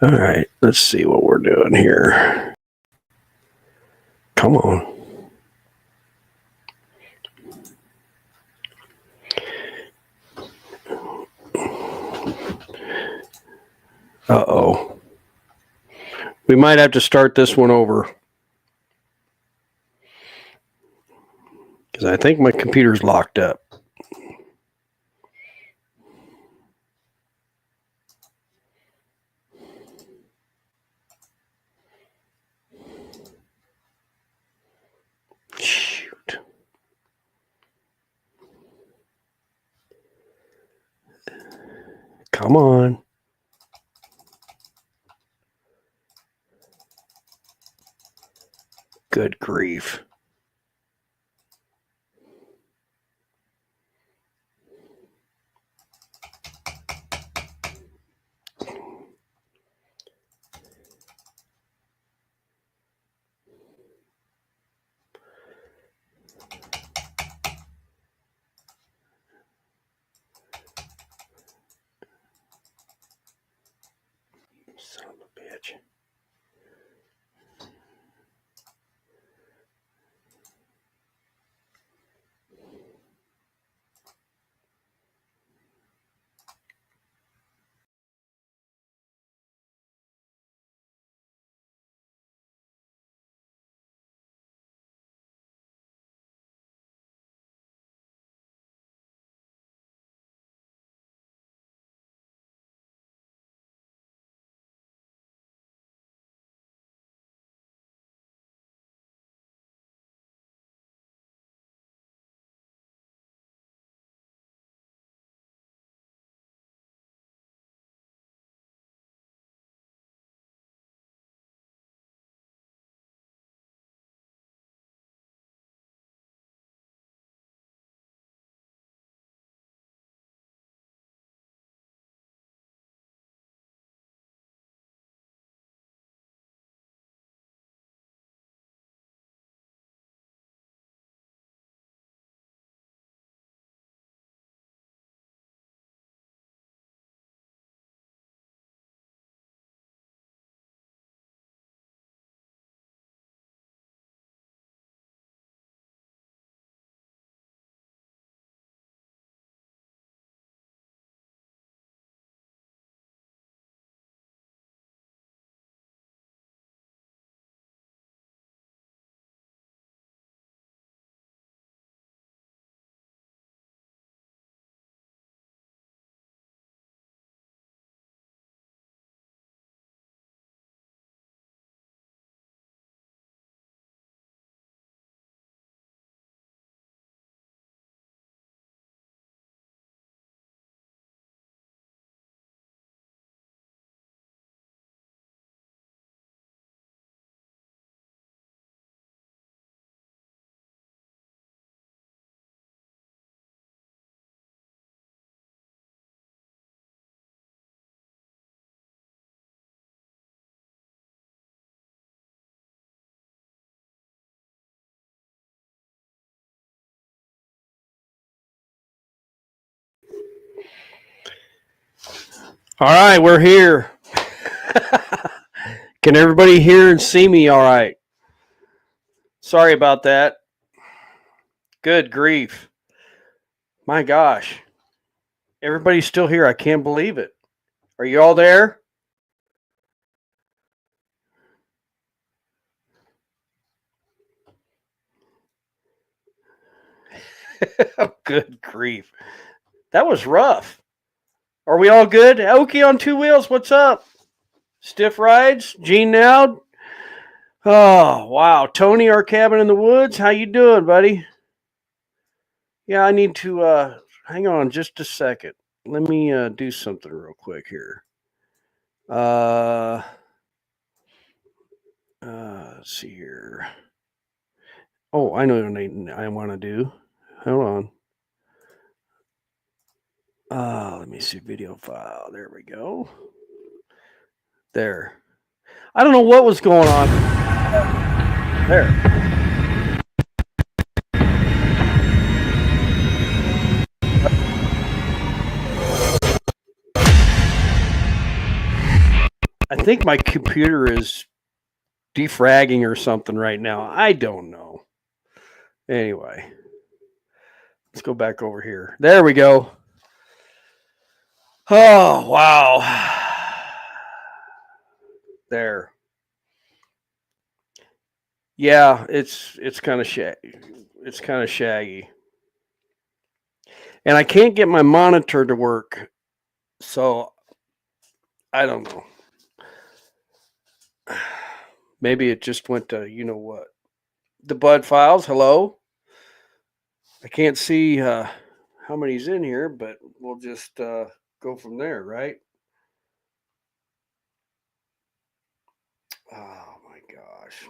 All right, let's see what we're doing here. Come on. Uh-oh. We might have to start this one over. Because I think my computer's locked up. Shoot. Come on. Good grief. Son of a bitch. All right, we're here. Can everybody hear and see me all right? Sorry about that. Good grief. My gosh. Everybody's still here. I can't believe it. Are you all there? Good grief. That was rough. Are we all good? Okie on two wheels, what's up? Stiff rides? Gene Now? Oh, wow. Tony, our cabin in the woods. How you doing, buddy? Yeah, I need to hang on just a second. Let me do something real quick here. Let's see here. Oh, I know what I want to do. Hold on. Let me see video file. There we go. There. I don't know what was going on. There. I think my computer is defragging or something right now. I don't know. Anyway, let's go back over here. There we go. Oh, wow. There. Yeah, it's kind of shaggy. It's kind of shaggy. And I can't get my monitor to work. So I don't know. Maybe it just went to you know what. The Bud Files, hello. I can't see how many's in here, but we'll just go from there, right? Oh my gosh.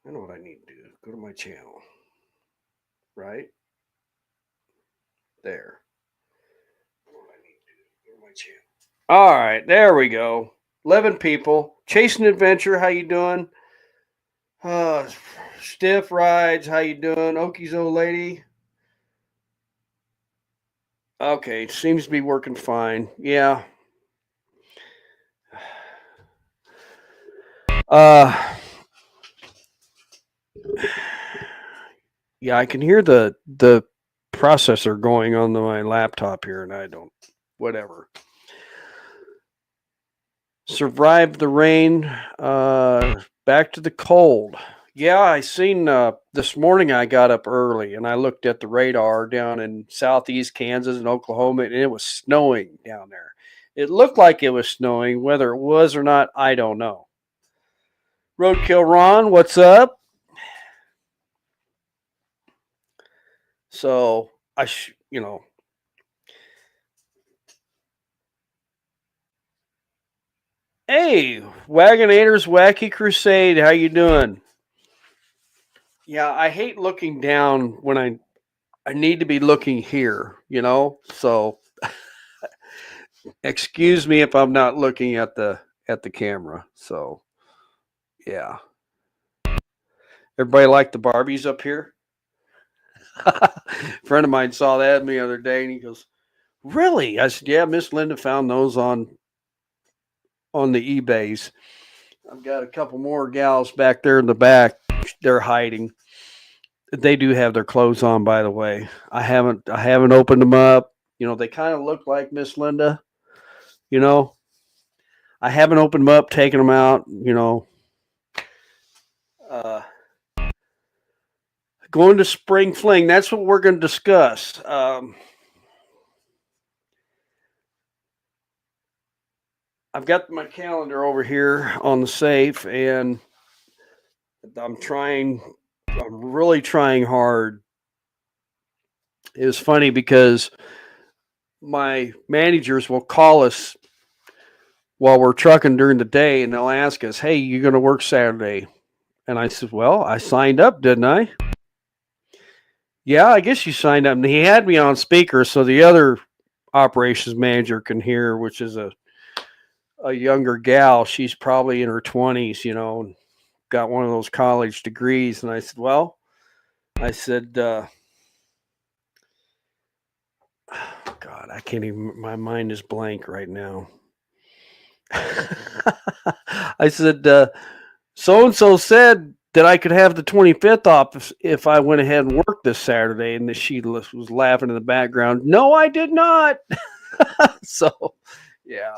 I know what I need to do. Go to my channel. Right? There. I know what I need to do. Go to my channel. All right, there we go. 11 people. Chasing Adventure, how you doing? Stiff Rides, how you doing? Okies old lady. Okay, seems to be working fine. Yeah. Uh yeah, I can hear the processor going on my laptop here, and I don't. Whatever. Survived the rain. Back to the cold. Yeah, I seen this morning. I got up early and I looked at the radar down in southeast Kansas and Oklahoma, and it was snowing down there. It looked like it was snowing. Whether it was or not, I don't know. Roadkill Ron, what's up? So you know, hey, Wagonators Wacky Crusade, how you doing? Yeah, I hate looking down when I need to be looking here, you know? So excuse me if I'm not looking at the camera. So, yeah. Everybody like the Barbies up here? A friend of mine saw that the other day and he goes, "Really?" I said, "Yeah, Miss Linda found those on the eBays. I've got a couple more gals back there in the back. They're hiding. They do have their clothes on, by the way. I haven't opened them up. You know, they kind of look like Miss Linda. You know, I haven't opened them up, taken them out. You know, uh, going to spring fling. That's what we're going to discuss. I've got my calendar over here on the safe, and I'm trying. I'm really trying hard. It was funny because my managers will call us while we're trucking during the day, and they'll ask us, "Hey, you going to work Saturday?" And I said, "Well, I signed up, didn't I?" "Yeah, I guess you signed up." And he had me on speaker so the other operations manager can hear, which is a younger gal. She's probably in her 20s, you know, got one of those college degrees. And I said, "Well," I said, God, I can't even, my mind is blank right now. I said, "So and so said that I could have the 25th off if I went ahead and worked this Saturday." And she was laughing in the background. "No, I did not." So, yeah,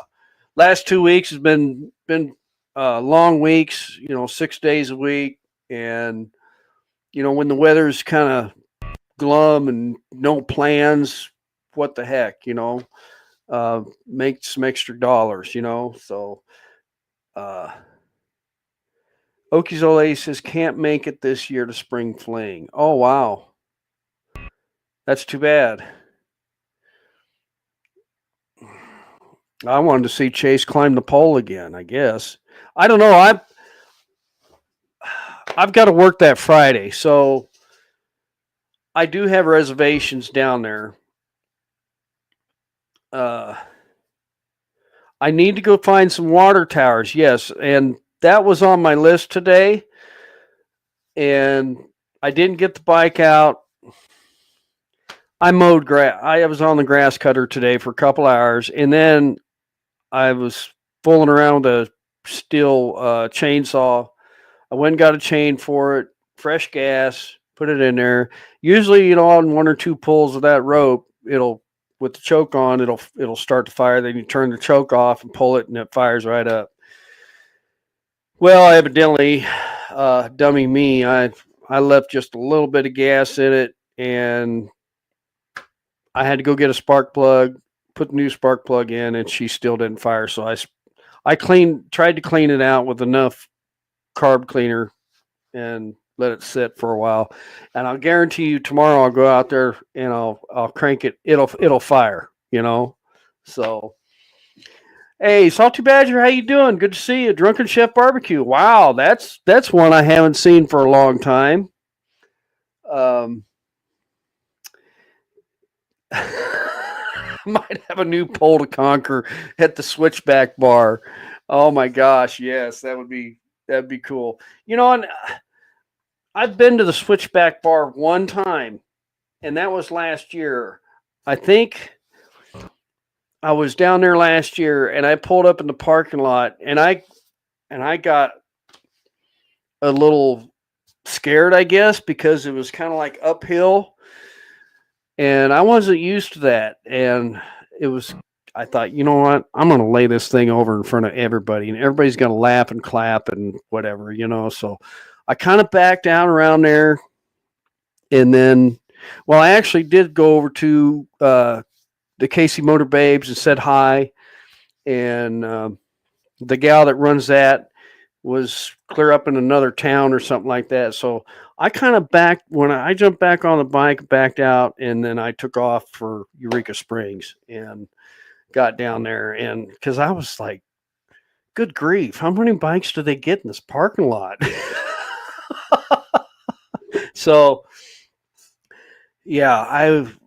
last 2 weeks has been long weeks. You know, 6 days a week, and you know when the weather's kind of glum and no plans, what the heck, you know, make some extra dollars, you know. So, uh, Okizole says can't make it this year to spring fling. Oh wow, that's too bad. I wanted to see Chase climb the pole again. I guess I don't know. I've got to work that Friday, so I do have reservations down there. Uh, I need to go find some water towers. Yes, and that was on my list today, and I didn't get the bike out. I mowed grass. I was on the grass cutter today for a couple hours, and then I was fooling around with a steel chainsaw. I went and got a chain for it, fresh gas, put it in there. Usually, on one or two pulls of that rope, it'll with the choke on, it'll start to fire. Then you turn the choke off and pull it, and it fires right up. Well, evidently, dummy me, I left just a little bit of gas in it, and I had to go get a spark plug, put the new spark plug in, and she still didn't fire. So I tried to clean it out with enough carb cleaner and let it sit for a while. And I'll guarantee you tomorrow I'll go out there and I'll crank it. It'll fire. So hey, Salty Badger, how you doing? Good to see you. Drunken Chef Barbecue. Wow, that's one I haven't seen for a long time. Might have a new pole to conquer at the Switchback Bar. Oh my gosh, yes, that'd be cool. And I've been to the Switchback Bar one time, and that was last year. I think I was down there last year, and I pulled up in the parking lot, and I got a little scared, I guess, because it was kind of like uphill, and I wasn't used to that, and I thought, you know what? I'm going to lay this thing over in front of everybody, and everybody's going to laugh and clap and whatever, So I kind of backed down around there, and then, well, I actually did go over to the Casey Motor Babes and said hi, and the gal that runs that was clear up in another town or something like that. So I kind of when I jumped back on the bike, backed out, and then I took off for Eureka Springs and got down there. And because I was like, good grief, how many bikes do they get in this parking lot? So, yeah, I would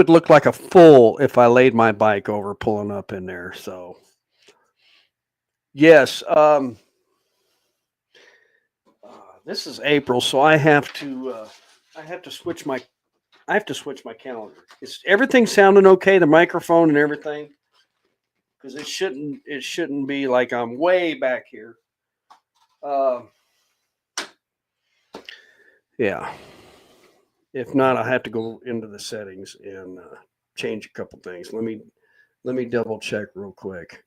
look like a fool if I laid my bike over pulling up in there. So, yes, this is April, so I have to switch my calendar. Is everything sounding okay? The microphone and everything, because it shouldn't be like I'm way back here. Yeah. If not, I have to go into the settings and change a couple things. Let me double check real quick.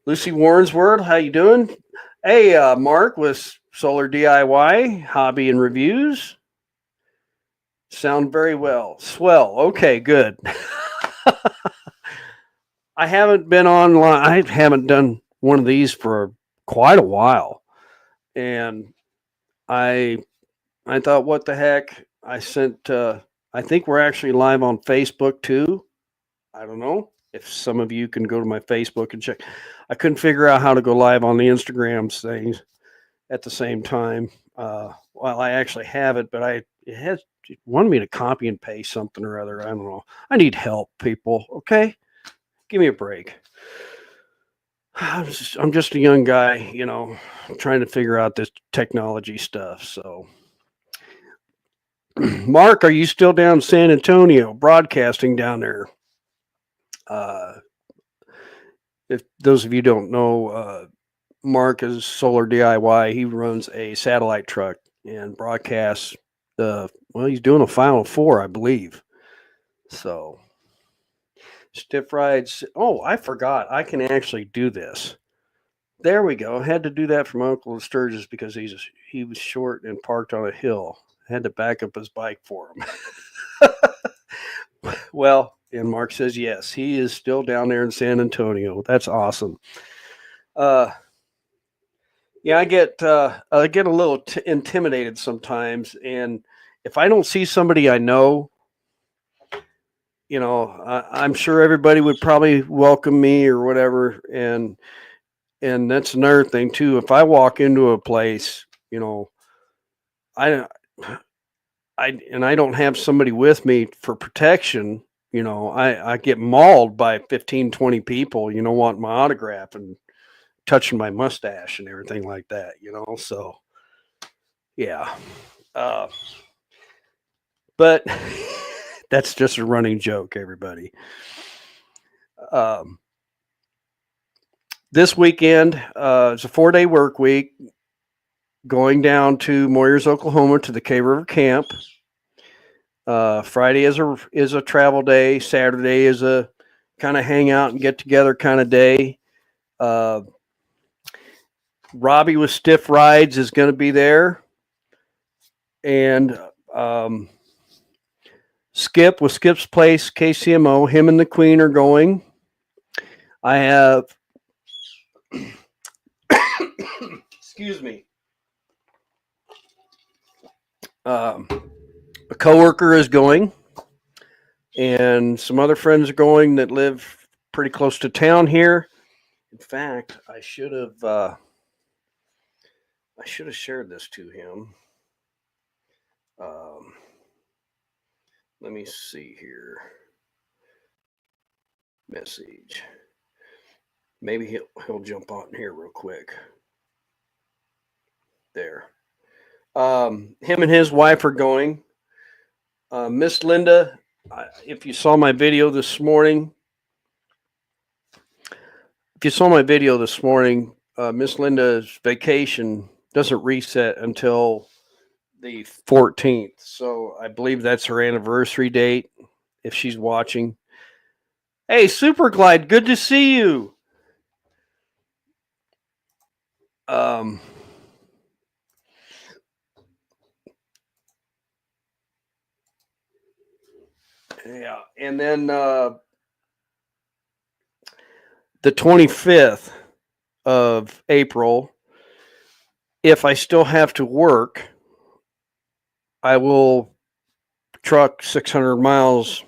Lucy Warren's Word, how you doing? Hey, Mark with Solar DIY Hobby and Reviews. Sound very well. Swell. Okay, good. I haven't been online. I haven't done one of these for quite a while, and I thought, what the heck? I sent. I think we're actually live on Facebook too. I don't know if some of you can go to my Facebook and check. I couldn't figure out how to go live on the Instagram things at the same time. Well, I actually have it, but it wanted me to copy and paste something or other. I don't know. I need help, people. Okay, give me a break. I'm just a young guy, trying to figure out this technology stuff. So, Mark, are you still down in San Antonio broadcasting down there? If those of you don't know, Mark is Solar DIY. He runs a satellite truck and broadcasts. He's doing a Final Four, I believe. So, Stiff Rides. Oh, I forgot. I can actually do this. There we go. I had to do that for my Uncle Sturgis because he was short and parked on a hill. I had to back up his bike for him. Well, and Mark says yes, he is still down there in San Antonio. That's awesome. Yeah, I get a little intimidated sometimes, and if I don't see somebody I know, I'm sure everybody would probably welcome me or whatever, and that's another thing too. If I walk into a place, I don't have somebody with me for protection, I get mauled by 15, 20 people, wanting my autograph and touching my mustache and everything like that, so yeah. But That's just a running joke, everybody. Um, this weekend, it's a 4-day work week. Going down to Moyers, Oklahoma, to the K River Camp. Friday is a travel day. Saturday is a kind of hang out and get together kind of day. Uh, Robbie with Stiff Rides is going to be there, and um, Skip with Skip's Place KCMO. Him and the Queen are going. I have, excuse me, a coworker is going, and some other friends are going that live pretty close to town here. In fact, I should have shared this to him. Um, let me see here. Message. Maybe he'll jump on here real quick. There. Him and his wife are going. Miss Linda, if you saw my video this morning, Miss Linda's vacation doesn't reset until the 14th. So I believe that's her anniversary date if she's watching. Hey, Superglide, good to see you. Yeah, and then the 25th of April, if I still have to work, I will truck 600 miles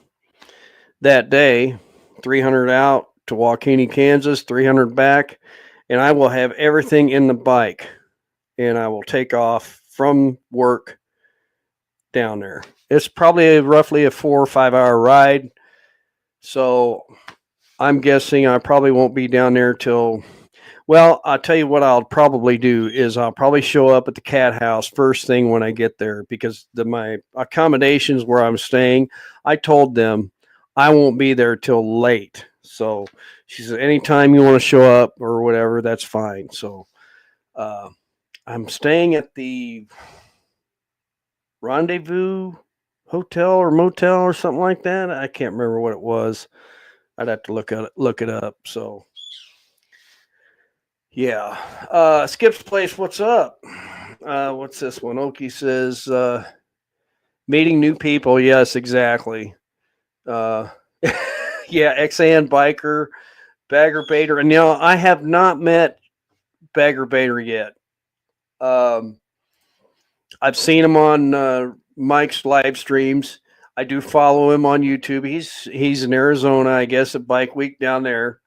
that day, 300 out to Waukegan, Kansas, 300 back, and I will have everything in the bike, and I will take off from work down there. It's probably roughly a 4 or 5 hour ride, so I'm guessing I probably won't be down there till. Well, I'll tell you what I'll probably do is I'll probably show up at the cat house first thing when I get there because my accommodations where I'm staying, I told them I won't be there till late. So she said, anytime you want to show up or whatever, that's fine. So I'm staying at the Rendezvous Hotel or Motel or something like that. I can't remember what it was. I'd have to look it up. So yeah. Skip's Place, what's up? What's this one? Okie says, meeting new people. Yes, exactly. Uh, yeah, Xan Biker, Bagger Bader. And I have not met Bagger Bader yet. I've seen him on Mike's live streams. I do follow him on YouTube. He's in Arizona, I guess, at Bike Week down there.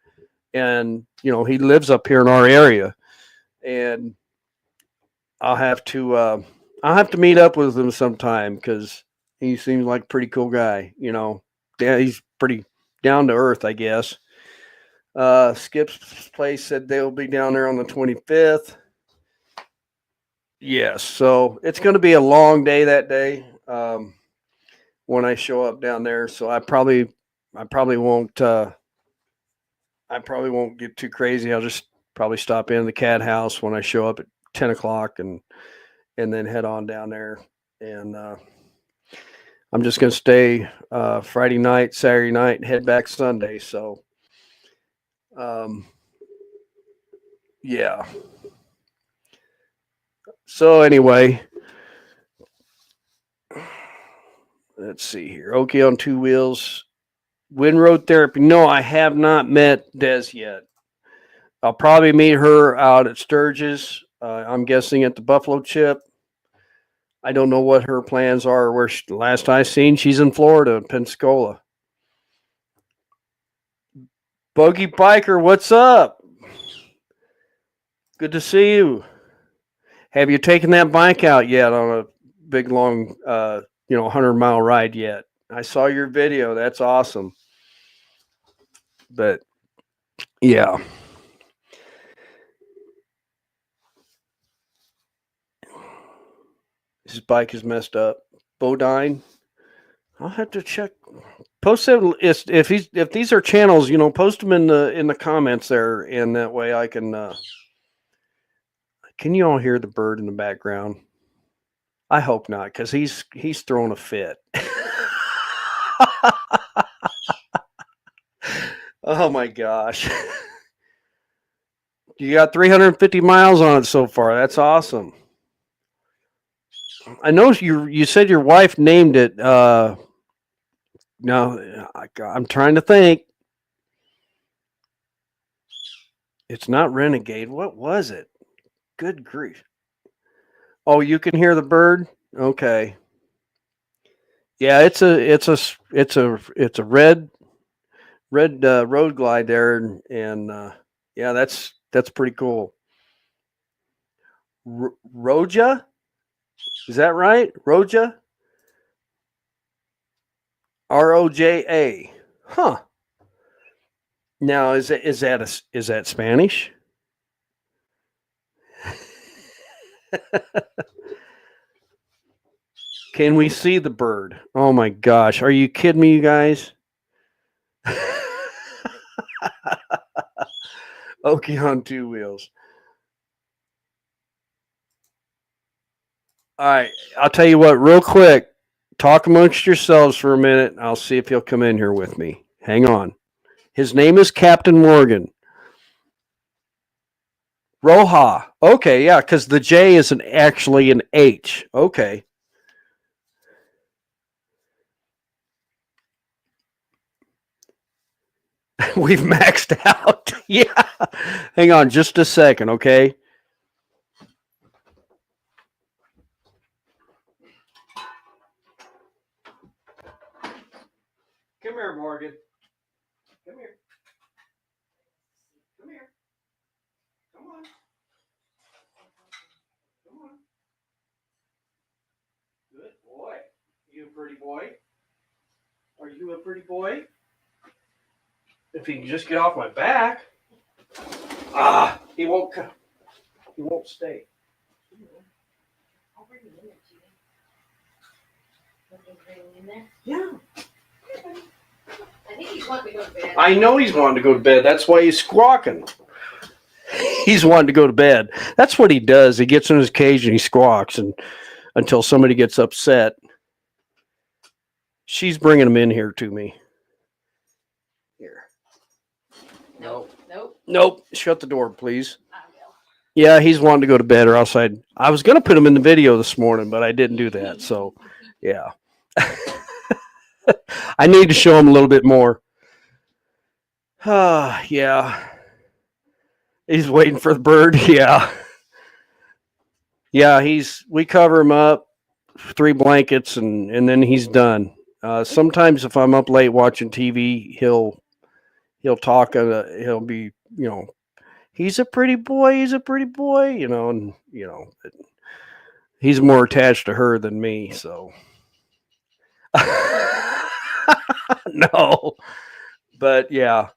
And, he lives up here in our area. And I'll have to meet up with him sometime because he seems like a pretty cool guy. Yeah, he's pretty down to earth, I guess. Skip's Place said they'll be down there on the 25th. Yes, so it's going to be a long day that day when I show up down there. So I probably won't. I probably won't get too crazy. I'll just probably stop in the cat house when I show up at 10 o'clock and then head on down there. And I'm just going to stay Friday night, Saturday night, and head back Sunday. So, yeah. So anyway, let's see here. Okay, on two wheels. Wind Road Therapy. No, I have not met Des yet. I'll probably meet her out at Sturgis. I'm guessing at the Buffalo Chip. I don't know what her plans are. Last I seen, she's in Florida, Pensacola. Bogey Biker, what's up? Good to see you. Have you taken that bike out yet on a big, long, 100-mile ride yet? I saw your video. That's awesome. But, yeah. His bike is messed up. Bodine. I'll have to check. Post them if these are channels, post them in the comments there, and that way I can. Can you all hear the bird in the background? I hope not, because he's throwing a fit. Oh my gosh! You got 350 miles on it so far. That's awesome. I know you said your wife named it. No, I'm trying to think. It's not Renegade. What was it? Good grief! Oh, you can hear the bird. Okay. Yeah, it's a red road glide there, and yeah, that's pretty cool. Roja, is that right? Roja, Roja. Huh. Now is that Spanish? Can we see the bird? Oh my gosh, are you kidding me, you guys? Okie on two wheels. All right, I'll tell you what, real quick. Talk amongst yourselves for a minute. And I'll see if he'll come in here with me. Hang on. His name is Captain Morgan. Roja. Okay, yeah, because the J is actually an H. Okay. We've maxed out. Yeah. Hang on just a second, okay? Come here, Morgan. Come here. Come here. Come on. Come on. Good boy. You a pretty boy? Are you a pretty boy? If he can just get off my back. Ah, he won't come. He won't stay. I'll bring him in there, Judy. Want me to bring him in there? Yeah. I think he's wanting to go to bed. I know he's wanting to go to bed. That's why he's squawking. He's wanting to go to bed. That's what he does. He gets in his cage and he squawks, and until somebody gets upset. She's bringing him in here to me. Here. Nope. Shut the door, please. I will. Yeah, he's wanting to go to bed or else I was going to put him in the video this morning, but I didn't do that. So, yeah. I need to show him a little bit more. Yeah. He's waiting for the bird. Yeah. Yeah, we cover him up, 3 blankets, and then he's done. Sometimes if I'm up late watching TV, he'll talk. He'll be, he's a pretty boy. He's a pretty boy. And he's more attached to her than me. So no, but yeah,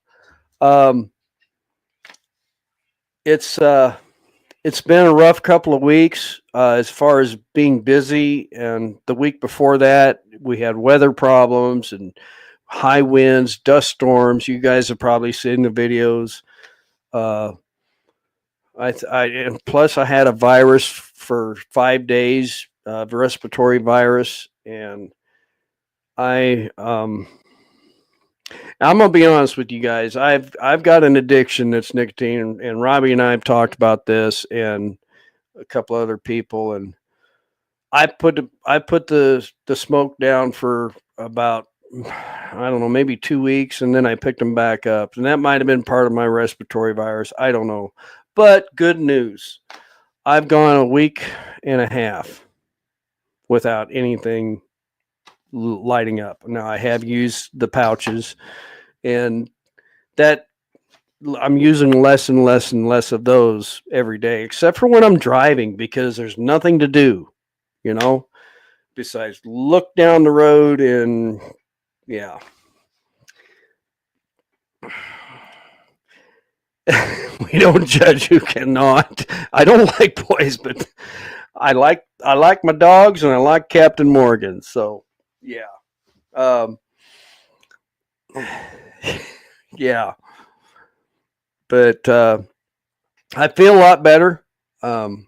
it's been a rough couple of weeks as far as being busy, and the week before that we had weather problems and high winds, dust storms. You guys have probably seen the videos. And plus I had a virus for 5 days, respiratory virus, and I'm gonna be honest with you guys. I've got an addiction that's nicotine, and Robbie and I have talked about this, and a couple other people, and I put the smoke down for about, I don't know, maybe 2 weeks, and then I picked them back up, and that might have been part of my respiratory virus. I don't know, but good news, I've gone a week and a half without anything lighting up. Now I have used the pouches, and that I'm using less and less and less of those every day, except for when I'm driving, because there's nothing to do, besides look down the road, and yeah. We don't judge who cannot. I don't like boys, but I like my dogs, and I like Captain Morgan. So yeah. Um, yeah, but I feel a lot better. Um,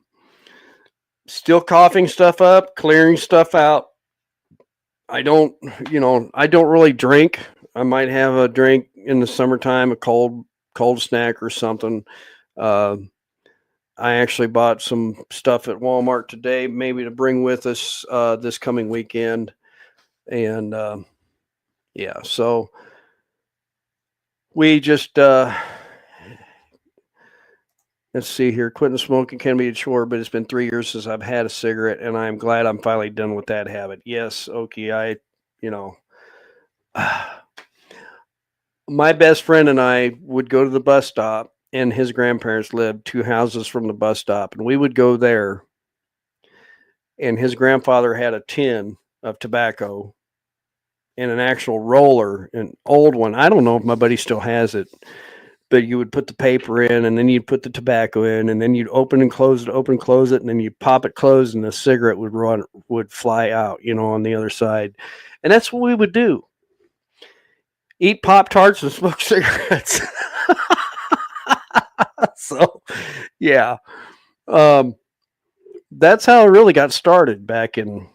Still coughing stuff up, clearing stuff out. I don't, I don't really drink. I might have a drink in the summertime, a cold snack or something. Uh, I actually bought some stuff at Walmart today, maybe to bring with us this coming weekend. And yeah, so we just let's see here. Quitting smoking can be a chore, but it's been 3 years since I've had a cigarette, and I'm glad I'm finally done with that habit. Yes, okay, you know, my best friend and I would go to the bus stop, and his grandparents lived 2 houses from the bus stop, and we would go there. And his grandfather had a tin of tobacco and an actual roller, an old one. I don't know if my buddy still has it, but you would put the paper in, and then you'd put the tobacco in, and then you'd open and close it, and then you pop it closed, and the cigarette would fly out, on the other side. And that's what we would do: eat Pop Tarts and smoke cigarettes. So, yeah, um, that's how it really got started back in.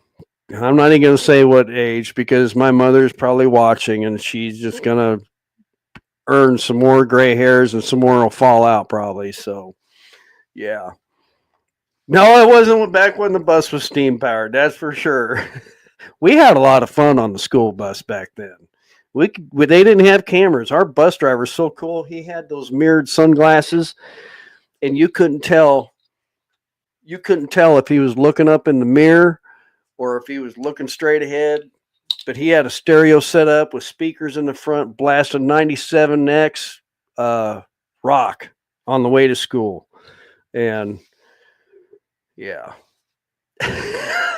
I'm not even going to say what age because my mother's probably watching, and she's just going to earn some more gray hairs and some more will fall out probably. So, yeah. No, it wasn't back when the bus was steam powered. That's for sure. We had a lot of fun on the school bus back then. They didn't have cameras. Our bus driver was so cool. He had those mirrored sunglasses, and you couldn't tell. You couldn't tell if he was looking up in the mirror or if he was looking straight ahead. But he had a stereo set up with speakers in the front, blasting 97X rock on the way to school, and yeah.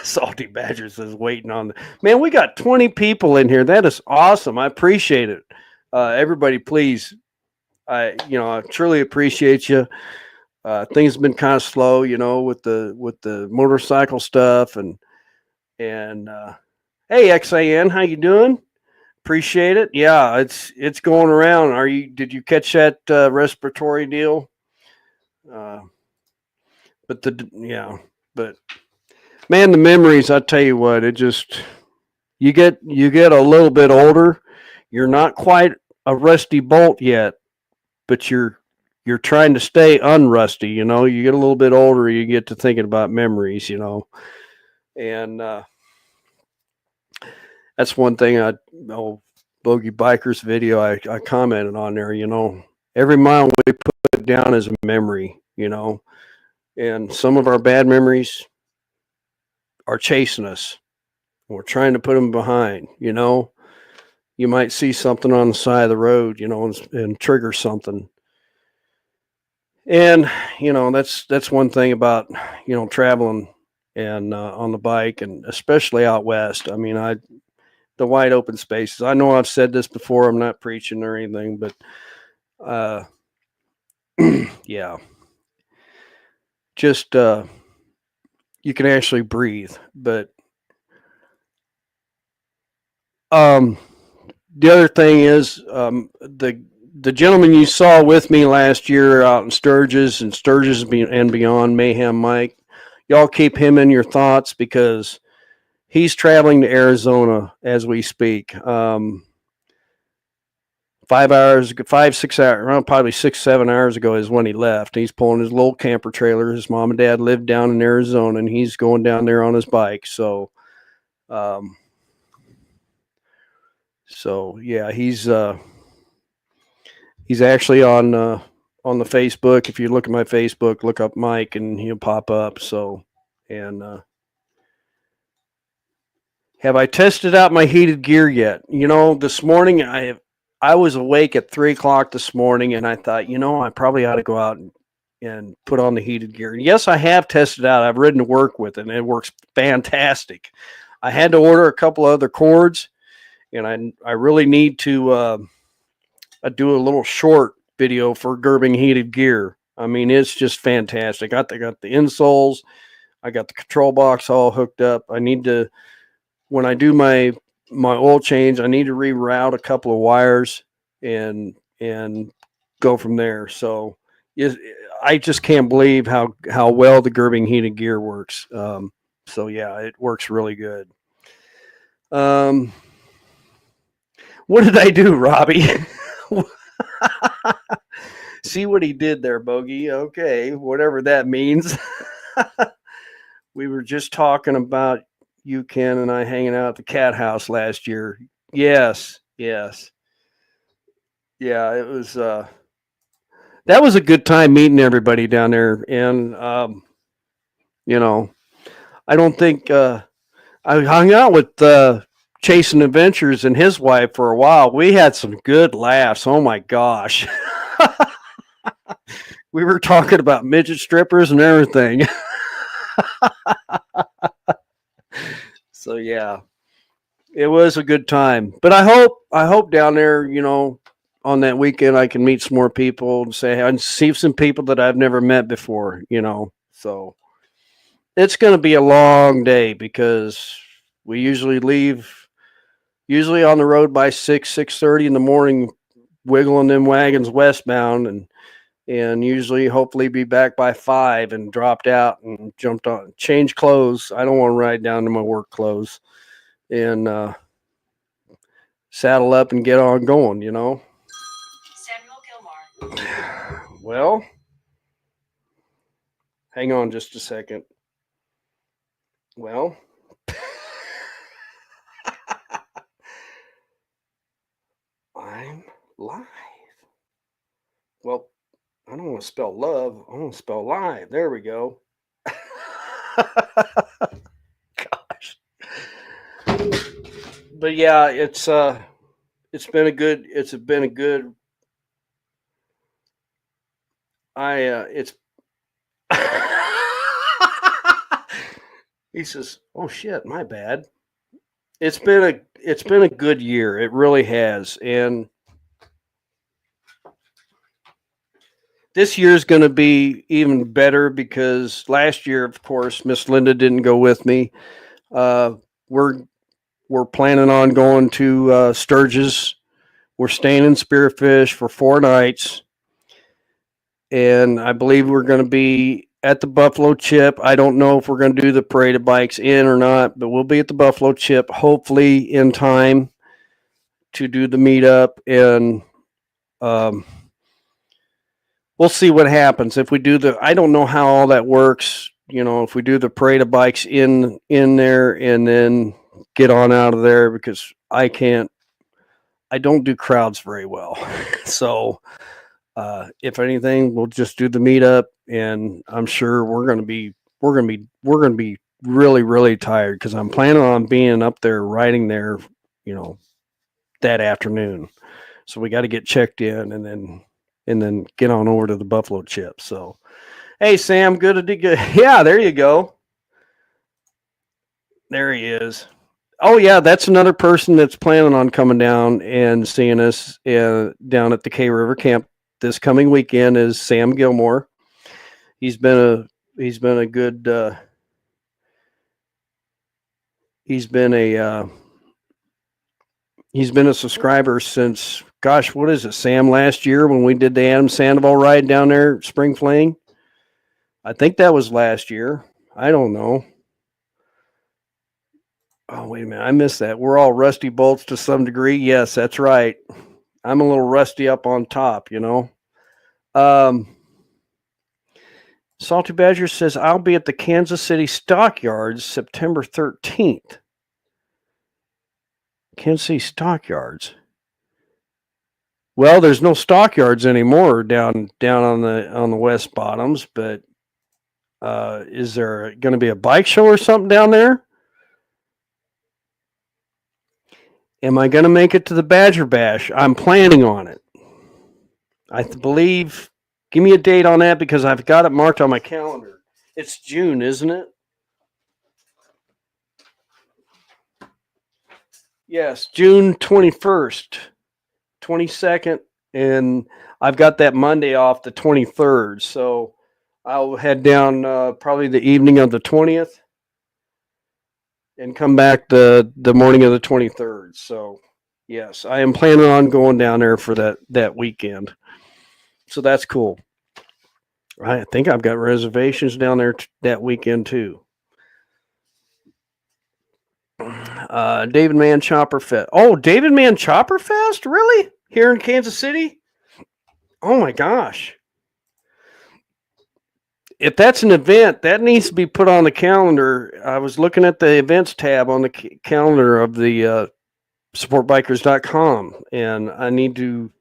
Salty Badger says waiting on the man. We got 20 people in here. That is awesome. I appreciate it. Everybody, please. I truly appreciate you. Things have been kind of slow, with the motorcycle stuff and hey XAN, how you doing? Appreciate it. Yeah, it's going around. Did you catch that respiratory deal? Uh, but man, the memories, I tell you what, it just you get a little bit older. You're not quite a rusty bolt yet, but you're trying to stay unrusty, You get a little bit older, you get to thinking about memories. And that's one thing Bogey Biker's video I commented on there, Every mile we put down is a memory. And some of our bad memories are chasing us. We're trying to put them behind. You might see something on the side of the road, and trigger something. And that's one thing about traveling and on the bike, and especially out west. I mean, the wide open spaces. I know I've said this before. I'm not preaching or anything, but yeah, just you can actually breathe. But the other thing is the gentleman you saw with me last year out in Sturgis and beyond, Mayhem Mike. Y'all keep him in your thoughts because he's traveling to Arizona as we speak. 5 hours, 5, 6 hours, around probably 6, 7 hours ago is when he left. He's pulling his little camper trailer. His mom and dad live down in Arizona, and he's going down there on his bike. So yeah, he's actually on the Facebook. If you look at my Facebook, look up Mike, and he'll pop up. So, and have I tested out my heated gear yet? This morning I was awake at 3 o'clock this morning, and I thought, I probably ought to go out and put on the heated gear. And yes, I have tested out. I've ridden to work with it, and it works fantastic. I had to order a couple other cords, and I really need to do a little short video for Gerbing heated gear. I mean, it's just fantastic. I got the insoles. I got the control box all hooked up. I need to, when I do my my oil change. I need to reroute a couple of wires and go from there. So is I just can't believe how well the Gerbing heated gear works. So yeah, it works really good. Um, what did I do, Robbie? See what he did there, Bogey. Okay, whatever that means. We were just talking about you, Ken, and I hanging out at the cat house last year. Yes, yes. Yeah, it was that was a good time meeting everybody down there. And you know, I don't think I hung out with Chasing Adventures and his wife for a while. We had some good laughs. Oh my gosh. We were talking about midget strippers and everything. So yeah, it was a good time. But I hope down there, on that weekend I can meet some more people and say and see some people that I've never met before. So it's going to be a long day because we usually leave on the road by 6:30 in the morning, wiggling them wagons westbound, and usually hopefully be back by 5 and dropped out and jumped on, change clothes. I don't want to ride down to my work clothes and saddle up and get on going. Samuel Gilmore. Well, hang on just a second. Well, I'm live. Well, I don't want to spell love. I want to spell live. There we go. Gosh. But yeah, it's been a good it's he says, "Oh shit, my bad." It's been a good year. It really has. And this year's going to be even better because last year, of course, Miss Linda didn't go with me. Uh, we're we're planning on going to Sturgis. We're staying in Spearfish for 4 nights, and I believe we're going to be at the Buffalo Chip. I don't know if we're going to do the parade of bikes in or not, but we'll be at the Buffalo Chip hopefully in time to do the meetup, and um, we'll see what happens if we do the. I don't know how all that works. If we do the parade of bikes in there and then get on out of there because I can't. I don't do crowds very well, so if anything, we'll just do the meetup, and I'm sure we're gonna be really really tired because I'm planning on being up there riding there, you know, that afternoon. So we got to get checked in and then get on over to the Buffalo Chip. So hey Sam, good to be good. Yeah, there you go. There he is. Oh yeah, that's another person that's planning on coming down and seeing us down at the K River Camp this coming weekend is Sam Gilmore. He's been a good he's been a he's been a subscriber since, gosh, what is it, Sam, last year when we did the Adam Sandoval ride down there, Spring Fling? I think that was last year. I don't know. Oh, wait a minute. I missed that. We're all rusty bolts to some degree. Yes, that's right. I'm a little rusty up on top. Um, Salty Badger says, I'll be at the Kansas City Stockyards September 13th. Kansas City Stockyards. Well, there's no stockyards anymore down on the West Bottoms, but is there going to be a bike show or something down there? Am I going to make it to the Badger Bash? I'm planning on it. I believe. Give me a date on that because I've got it marked on my calendar. It's June, isn't it? Yes, June 21st, 22nd, and I've got that Monday off, the 23rd. So I'll head down probably the evening of the 20th and come back the morning of the 23rd. So yes, I am planning on going down there for that weekend. So that's cool. I think I've got reservations down there that weekend too. David Mann Chopper Fest. Oh, David Mann Chopper Fest? Really? Here in Kansas City? Oh my gosh. If that's an event, that needs to be put on the calendar. I was looking at the events tab on the calendar of the supportbikers.com, and I need to.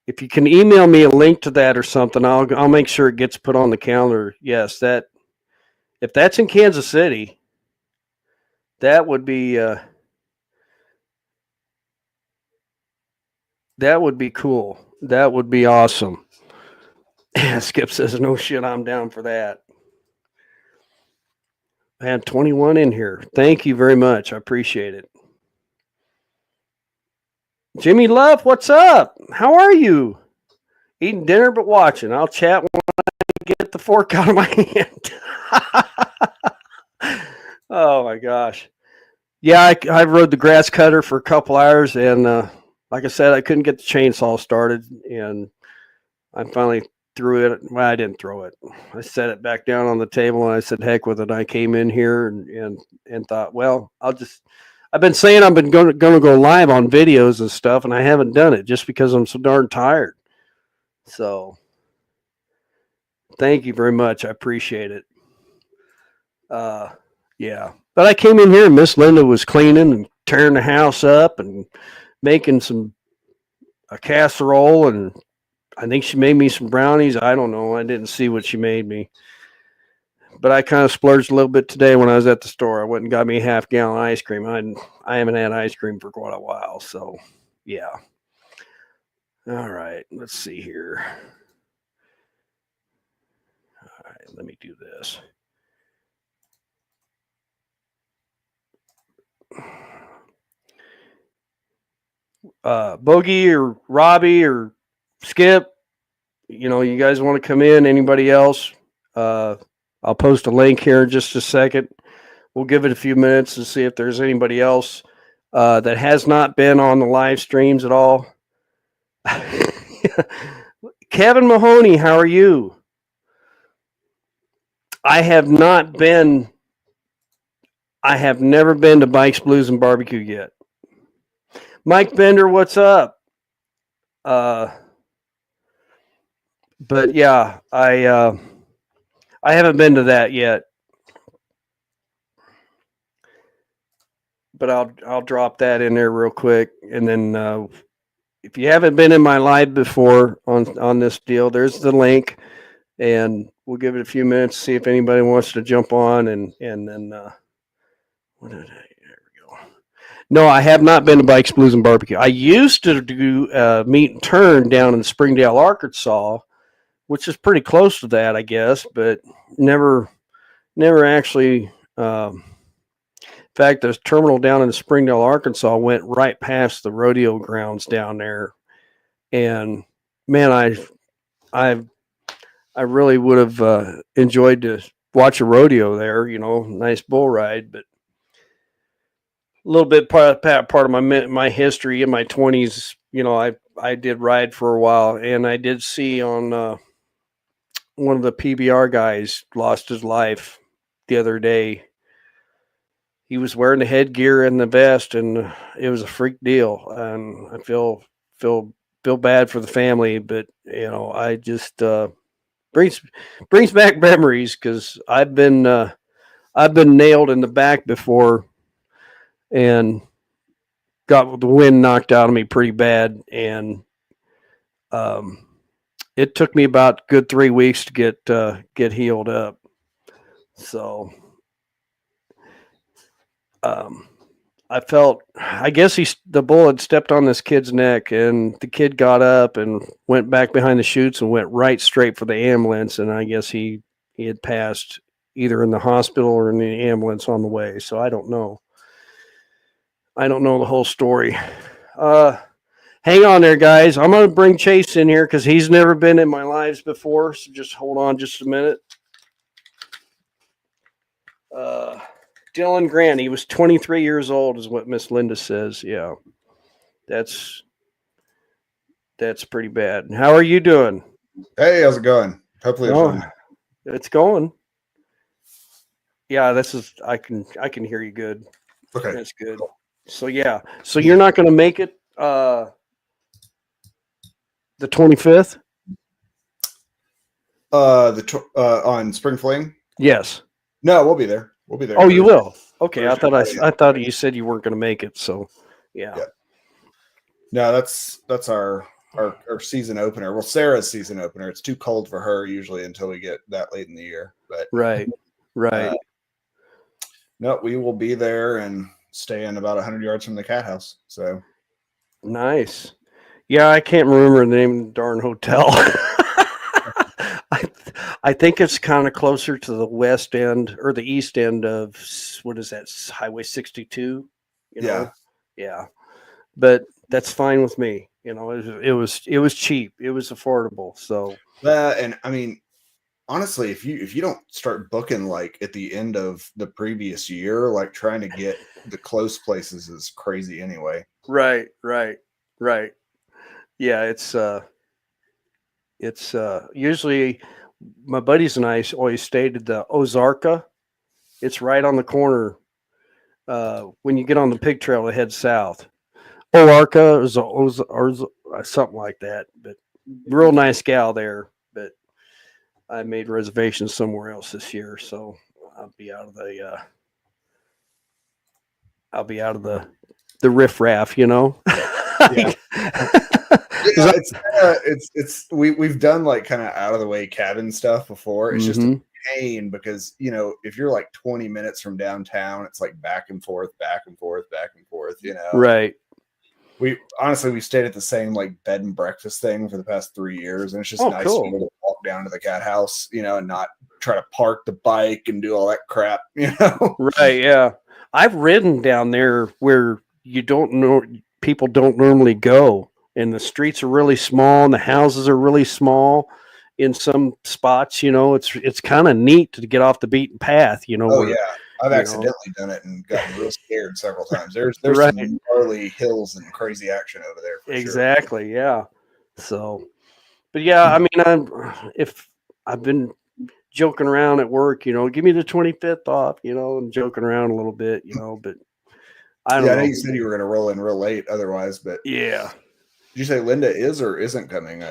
If you can email me a link to that or something, I'll make sure it gets put on the calendar. Yes, that if that's in Kansas City, that would be cool. That would be awesome. Skip says, "No shit, I'm down for that." I had 21 in here. Thank you very much. I appreciate it. Jimmy Love, what's up? How are you? Eating dinner but watching. I'll chat when I get the fork out of my hand. Oh my gosh. Yeah, I rode the grass cutter for a couple hours, and like I said, I couldn't get the chainsaw started, and I finally threw it. Well, I didn't throw it. I set it back down on the table, and I said, "Heck with it." I came in here and thought, well, I've been saying I've been going to go live on videos and stuff, and I haven't done it just because I'm so darn tired. So, thank you very much. I appreciate it. Yeah. But I came in here and Miss Linda was cleaning and tearing the house up and making a casserole, and I think she made me some brownies. I don't know. I didn't see what she made me. But I kind of splurged a little bit today when I was at the store. I went and got me a half-gallon ice cream. I haven't had ice cream for quite a while, so yeah. All right, let's see here. All right, let me do this. Bogey or Robbie or Skip, you guys want to come in? Anybody else? I'll post a link here in just a second. We'll give it a few minutes to see if there's anybody else that has not been on the live streams at all. Kevin Mahoney, how are you? I have not been. I have never been to Bikes, Blues, and Barbecue yet. Mike Bender, what's up? But yeah, I haven't been to that yet. But I'll drop that in there real quick, and then if you haven't been in my live before on this deal, there's the link, and we'll give it a few minutes to see if anybody wants to jump on, and then what did I? There we go. No, I have not been to Bikes, Blues, and Barbecue. I used to do meet and turn down in Springdale, Arkansas, which is pretty close to that, I guess, but never actually. In fact, the terminal down in Springdale, Arkansas, went right past the rodeo grounds down there, and man, I really would have enjoyed to watch a rodeo there. Nice bull ride, but a little bit part of my history in my 20s. I did ride for a while, and I did see on one of the PBR guys lost his life the other day. He was wearing the headgear and the vest, and it was a freak deal. And I feel bad for the family, but I just brings back memories because I've been nailed in the back before, and got the wind knocked out of me pretty bad, and it took me about good 3 weeks to get healed up. So. I guess the bullet stepped on this kid's neck, and the kid got up and went back behind the chutes and went right straight for the ambulance. And I guess he had passed either in the hospital or in the ambulance on the way. So I don't know. I don't know the whole story. Hang on there, guys. I'm going to bring Chase in here because he's never been in my lives before. So just hold on just a minute. Dylan Grant. He was 23 years old, is what Miss Linda says. Yeah, that's pretty bad. How are you doing? Hey, how's it going? Hopefully it's Oh, on. it's going. Yeah, this is. I can hear you good. Okay. That's good. So yeah. So you're not going to make it the 25th? On Spring Fling? Yes. No, we'll be there. We'll be there. Oh, you will. Okay, Thursday, Friday, I thought you said you weren't going to make it. So yeah. No, that's our season opener. Well, Sarah's season opener. It's too cold for her usually until we get that late in the year. But Right. no, we will be there and staying about 100 yards from the cat house. So Nice. Yeah, I can't remember the name of the darn hotel. I think it's kind of closer to the west end or the east end of what is that, Highway 62? You know? Yeah. But that's fine with me. You know, it was cheap. It was affordable. So and I mean, honestly, if you don't start booking like at the end of the previous year, like trying to get the close places is crazy anyway. Right. Yeah, it's usually my buddies and I always stayed at the Ozarka. It's right on the corner when you get on the pig trail to head south. Oarka or something like that. But real nice gal there. But I made reservations somewhere else this year, so I'll be out of the riffraff, you know. Yeah. We've done like kind of out of the way cabin stuff before. It's just a pain because if you're like 20 minutes from downtown, it's like back and forth, you know. Right. We stayed at the same like bed and breakfast thing for the past 3 years, and it's just nice cool. to be able to walk down to the cat house, and not try to park the bike and do all that crap, Right. Yeah. I've ridden down there where you don't know people don't normally go. And the streets are really small and the houses are really small in some spots, it's kind of neat to get off the beaten path, Oh yeah. I've accidentally done it and gotten real scared several times. There's right. some gnarly hills and crazy action over there. For exactly. Sure. Yeah. So, but yeah, I mean, if I've been joking around at work, give me the 25th off, and joking around a little bit, but I don't know. I know you said you were going to roll in real late otherwise, but yeah. Did you say Linda is or isn't coming?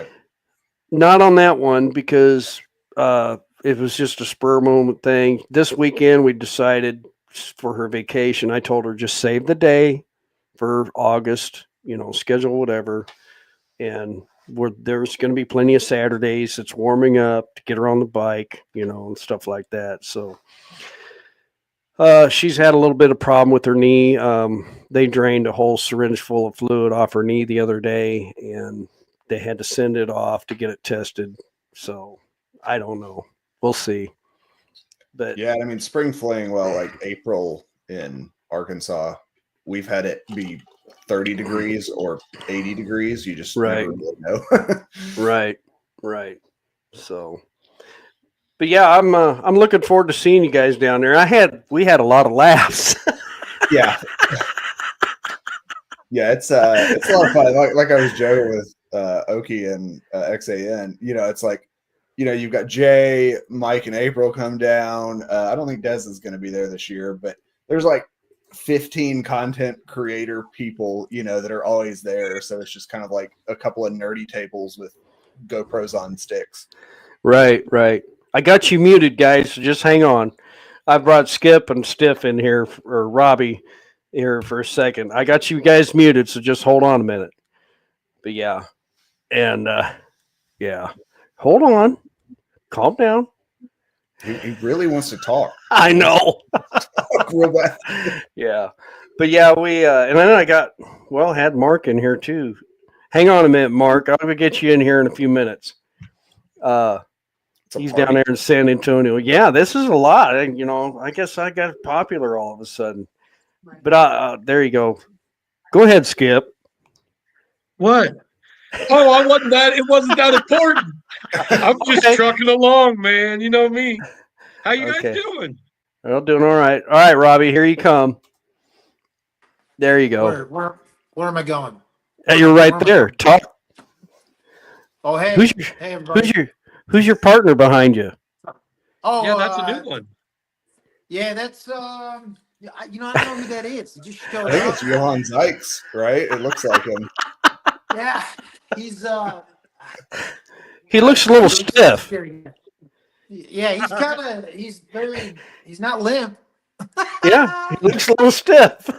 Not on that one because it was just a spur moment thing. This weekend, we decided for her vacation. I told her just save the day for August, schedule whatever. And there's going to be plenty of Saturdays. It's warming up to get her on the bike, and stuff like that. So she's had a little bit of problem with her knee. They drained a whole syringe full of fluid off her knee the other day, and they had to send it off to get it tested. So I don't know. We'll see. But yeah, I mean, spring fling, like April in Arkansas, we've had it be 30 degrees or 80 degrees. You just never really know. Right. So, but yeah, I'm looking forward to seeing you guys down there. We had a lot of laughs. Yeah. Yeah, it's a lot of fun. Like I was joking with Oki and XAN, it's like, you've got Jay, Mike, and April come down. I don't think Des is going to be there this year, but there's like 15 content creator people, that are always there. So it's just kind of like a couple of nerdy tables with GoPros on sticks. Right. I got you muted, guys, so just hang on. I brought Skip and Stiff in here, or Robbie here for a second. I got you guys muted, so just hold on a minute. But yeah. And yeah. Hold on. Calm down. He really wants to talk. I know. Talk real bad. Yeah. But yeah, we and then I had Mark in here too. Hang on a minute, Mark. I'm gonna get you in here in a few minutes. He's down there in San Antonio. Yeah, this is a lot. I guess I got popular all of a sudden. But there you go. Go ahead, Skip. What? Oh, I wasn't that. It wasn't that important. I'm just trucking along, man. You know me. How you guys doing? Well, doing all right. All right, Robbie, here you come. There you go. Where am I going? Hey, you're right where am I there. going? Talk. Oh, hey, Who's your hey, everybody. who's your partner behind you? Oh, Yeah, that's a new one. Yeah, that's yeah, I don't know who that is. He just showed I think up. it's Johann Zykes, right? It looks like him. Yeah, he's He looks a little stiff. Yeah, he's not limp. Yeah, he looks a little stiff.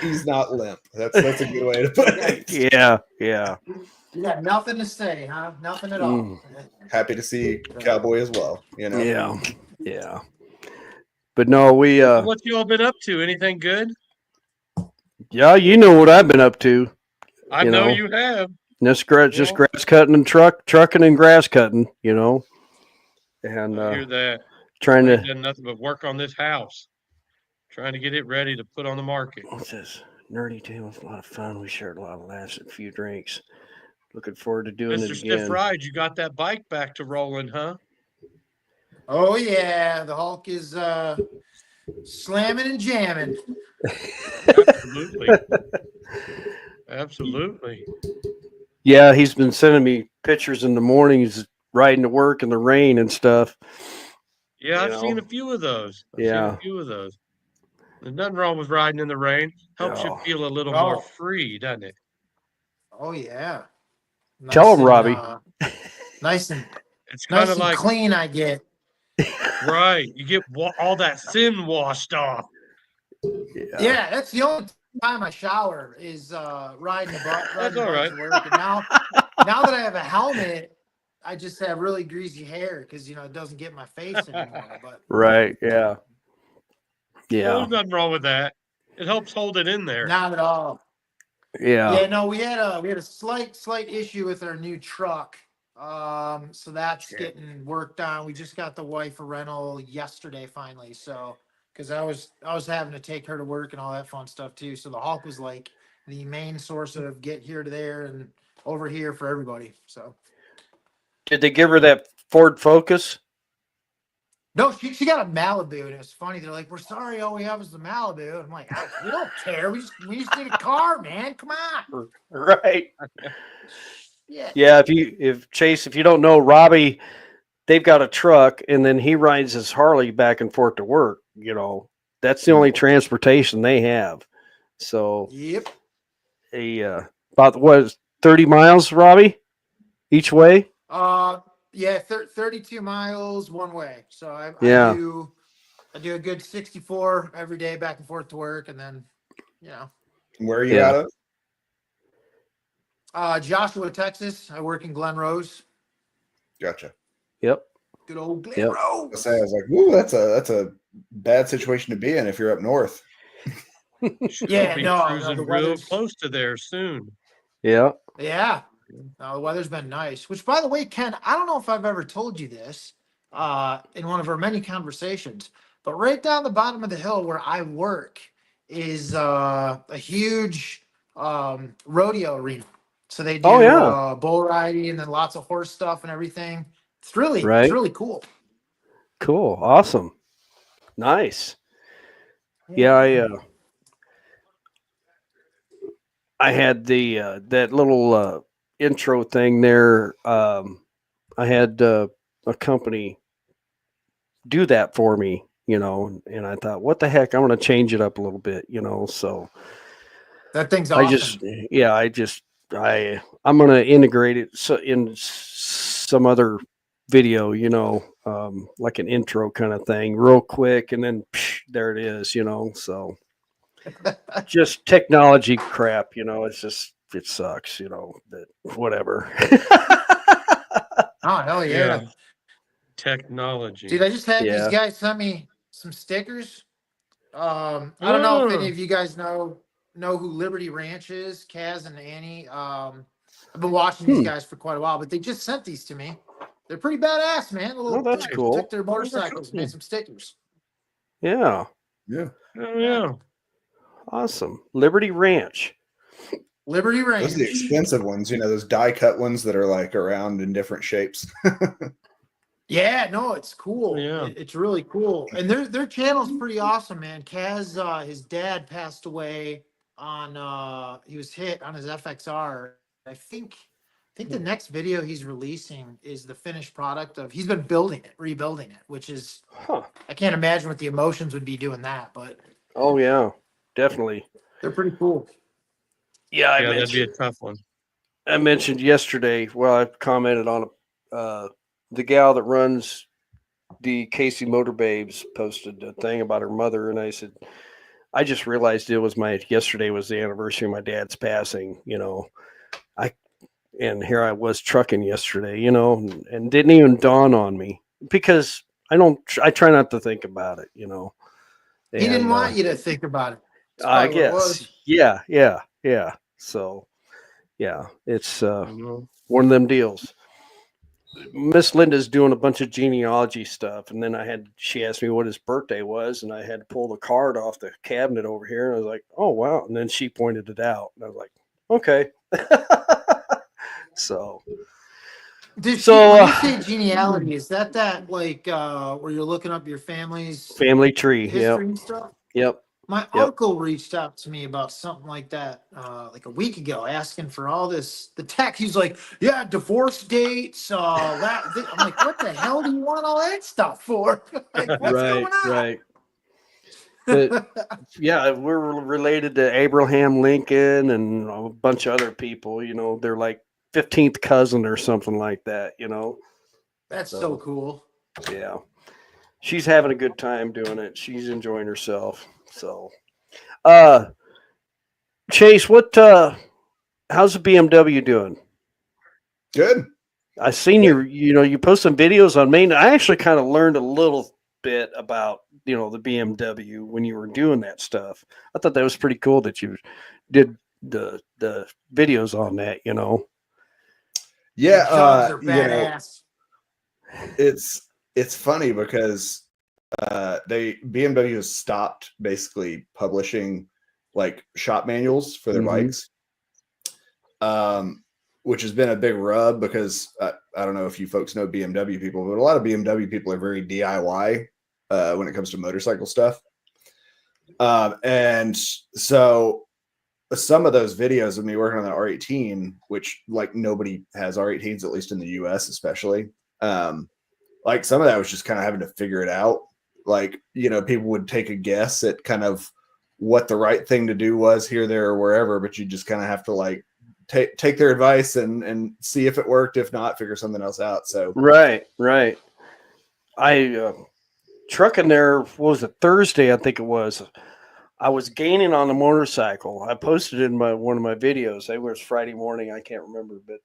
He's not limp. That's a good way to put it. Yeah. You got nothing to say, huh? Nothing at all. Happy to see Cowboy as well. You know. Yeah. But no, we So what you all been up to? Anything good? yeah, you know what I've been up to. I know you have. Just grass cutting and trucking and grass cutting. And I hear that. trying I ain't to. done nothing but work on this house, trying to get it ready to put on the market. What's this? Nerdy tale was a lot of fun. We shared a lot of laughs and a few drinks. Looking forward to doing Mr. it Stiff again. Ride, you got that bike back to rolling, huh? Oh yeah, the Hulk is slamming and jamming. Absolutely. Absolutely. Yeah, he's been sending me pictures in the mornings riding to work in the rain and stuff. Yeah, You I've seen know. a few of those. Yeah. There's nothing wrong with riding in the rain. Helps you Oh. feel a little more Oh. free, doesn't it? Oh yeah. Nice Tell him, and, Robbie. Nice and It's kind nice of and like clean. I get. right. You get all that sin washed off. Yeah, that's the only time I shower is riding the bike. That's Riding the all bike right. to work. And now that I have a helmet, I just have really greasy hair because it doesn't get in my face anymore. But Right. Yeah. Well, Yeah. there's nothing wrong with that. It helps hold it in there. not at all. Yeah. Yeah, no, we had a slight issue with our new truck. So that's getting worked on. We just got the wife a rental yesterday finally. So because I was having to take her to work and all that fun stuff too. So the Hulk was like the main source of get here to there and over here for everybody. So Did they give her that Ford Focus? no, she got a Malibu, and it was funny. They're like, "We're sorry, all we have is the Malibu." I'm like, "We don't care. We just need a car, man. Come on." Right. Yeah. Yeah. If you don't know, Robbie, they've got a truck, and then he rides his Harley back and forth to work. That's the only transportation they have. So Yep. about what 30 miles, Robbie, each way. Yeah, 32 miles one way. So I Yeah. do a good 64 every day back and forth to work, and then Where are you Yeah. out of? Joshua, Texas. I work in Glen Rose. Gotcha. Yep. Good old Glen Yep. Rose. I was like, "Ooh, that's a bad situation to be in if you're up north." Yeah, We'll be no, cruising the real weather's close to there soon. Yeah. yeah. No, the weather's been nice. Which, by the way, Ken, I don't know if I've ever told you this in one of our many conversations, but right down the bottom of the hill where I work is a huge rodeo arena. So they do Oh, yeah. bull riding and then lots of horse stuff and everything. It's Right. really cool. Cool. Awesome. Nice. Yeah. I had that little intro thing there. I had a company do that for me, and I thought, what the heck, I'm going to change it up a little bit, so That thing's I awesome. I'm going to integrate it in some other video, like an intro kind of thing, real quick, and then there it is, so just technology crap, it sucks, that whatever. Oh, hell yeah. Technology. Dude, I just had these Yeah. guys send me some stickers. I don't know if any of you guys know who Liberty Ranch is, Kaz and Annie. I've been watching these guys for quite a while, but they just sent these to me. They're pretty badass, man. That's they cool. Took their motorcycles, cool. made some stickers. Yeah. Yeah. Oh, yeah. Awesome. Liberty Ranch. Liberty Ranch. Those are the expensive ones, those die cut ones that are like around in different shapes. Yeah, no, it's cool. Yeah. It's really cool, and their channel's pretty awesome, man. Kaz, his dad passed away on he was hit on his FXR. I think the next video he's releasing is the finished product of he's been rebuilding it, which is Huh. I can't imagine what the emotions would be doing that, but Oh yeah, definitely. they're pretty cool. Yeah, Yeah, that'd be a tough one. I mentioned yesterday. Well, I commented on the gal that runs the Casey Motor Babes posted a thing about her mother, and I said, I just realized yesterday was the anniversary of my dad's passing. And here I was trucking yesterday, and didn't even dawn on me because I try not to think about it. He didn't And want you to think about it. That's I probably what it guess, was. yeah. So yeah, it's one of them deals. Miss Linda's doing a bunch of genealogy stuff, and then she asked me what his birthday was, and I had to pull the card off the cabinet over here, and I was like, "Oh wow!" And then she pointed it out, and I was like, "Okay." So, When you say genealogy, is that like where you're looking up your family's family tree, history and stuff? yep. My uncle reached out to me about something like that like a week ago, asking for all the tech. He's like, "Yeah, divorce dates." I'm like, "What the hell do you want all that stuff for? Like, what's going on?" Right. But yeah, we're related to Abraham Lincoln and a bunch of other people. They're like 15th cousin or something like that. That's so cool. Yeah, she's having a good time doing it. She's enjoying herself. So, Chase, how's the BMW doing? Good. I seen you post some videos on Maine. I actually kind of learned a little bit about, the BMW when you were doing that stuff. I thought that was pretty cool that you did the videos on that, Yeah, Jugs are badass. it's funny because BMW has stopped basically publishing like shop manuals for their bikes, which has been a big rub because I don't know if you folks know BMW people, but a lot of BMW people are very DIY when it comes to motorcycle stuff, and so some of those videos of me working on the R18, which like nobody has R18s, at least in the US, especially. Like some of that was just kind of having to figure it out. Like, people would take a guess at kind of what the right thing to do was here, there, or wherever, but you just kind of have to like take their advice and see if it worked. If not, figure something else out. So right. I trucking there, what was it, Thursday? I think it was. I was gaining on the motorcycle. I posted in one of my videos. It was Friday morning. I can't remember, but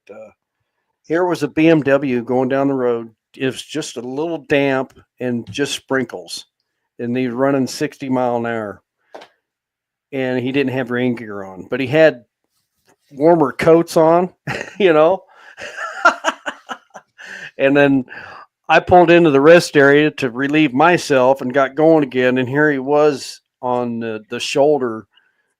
here was a BMW going down the road. It was just a little damp and just sprinkles, and he was running 60 mile an hour. And he didn't have rain gear on, but he had warmer coats on, And then I pulled into the rest area to relieve myself and got going again. And here he was on the shoulder,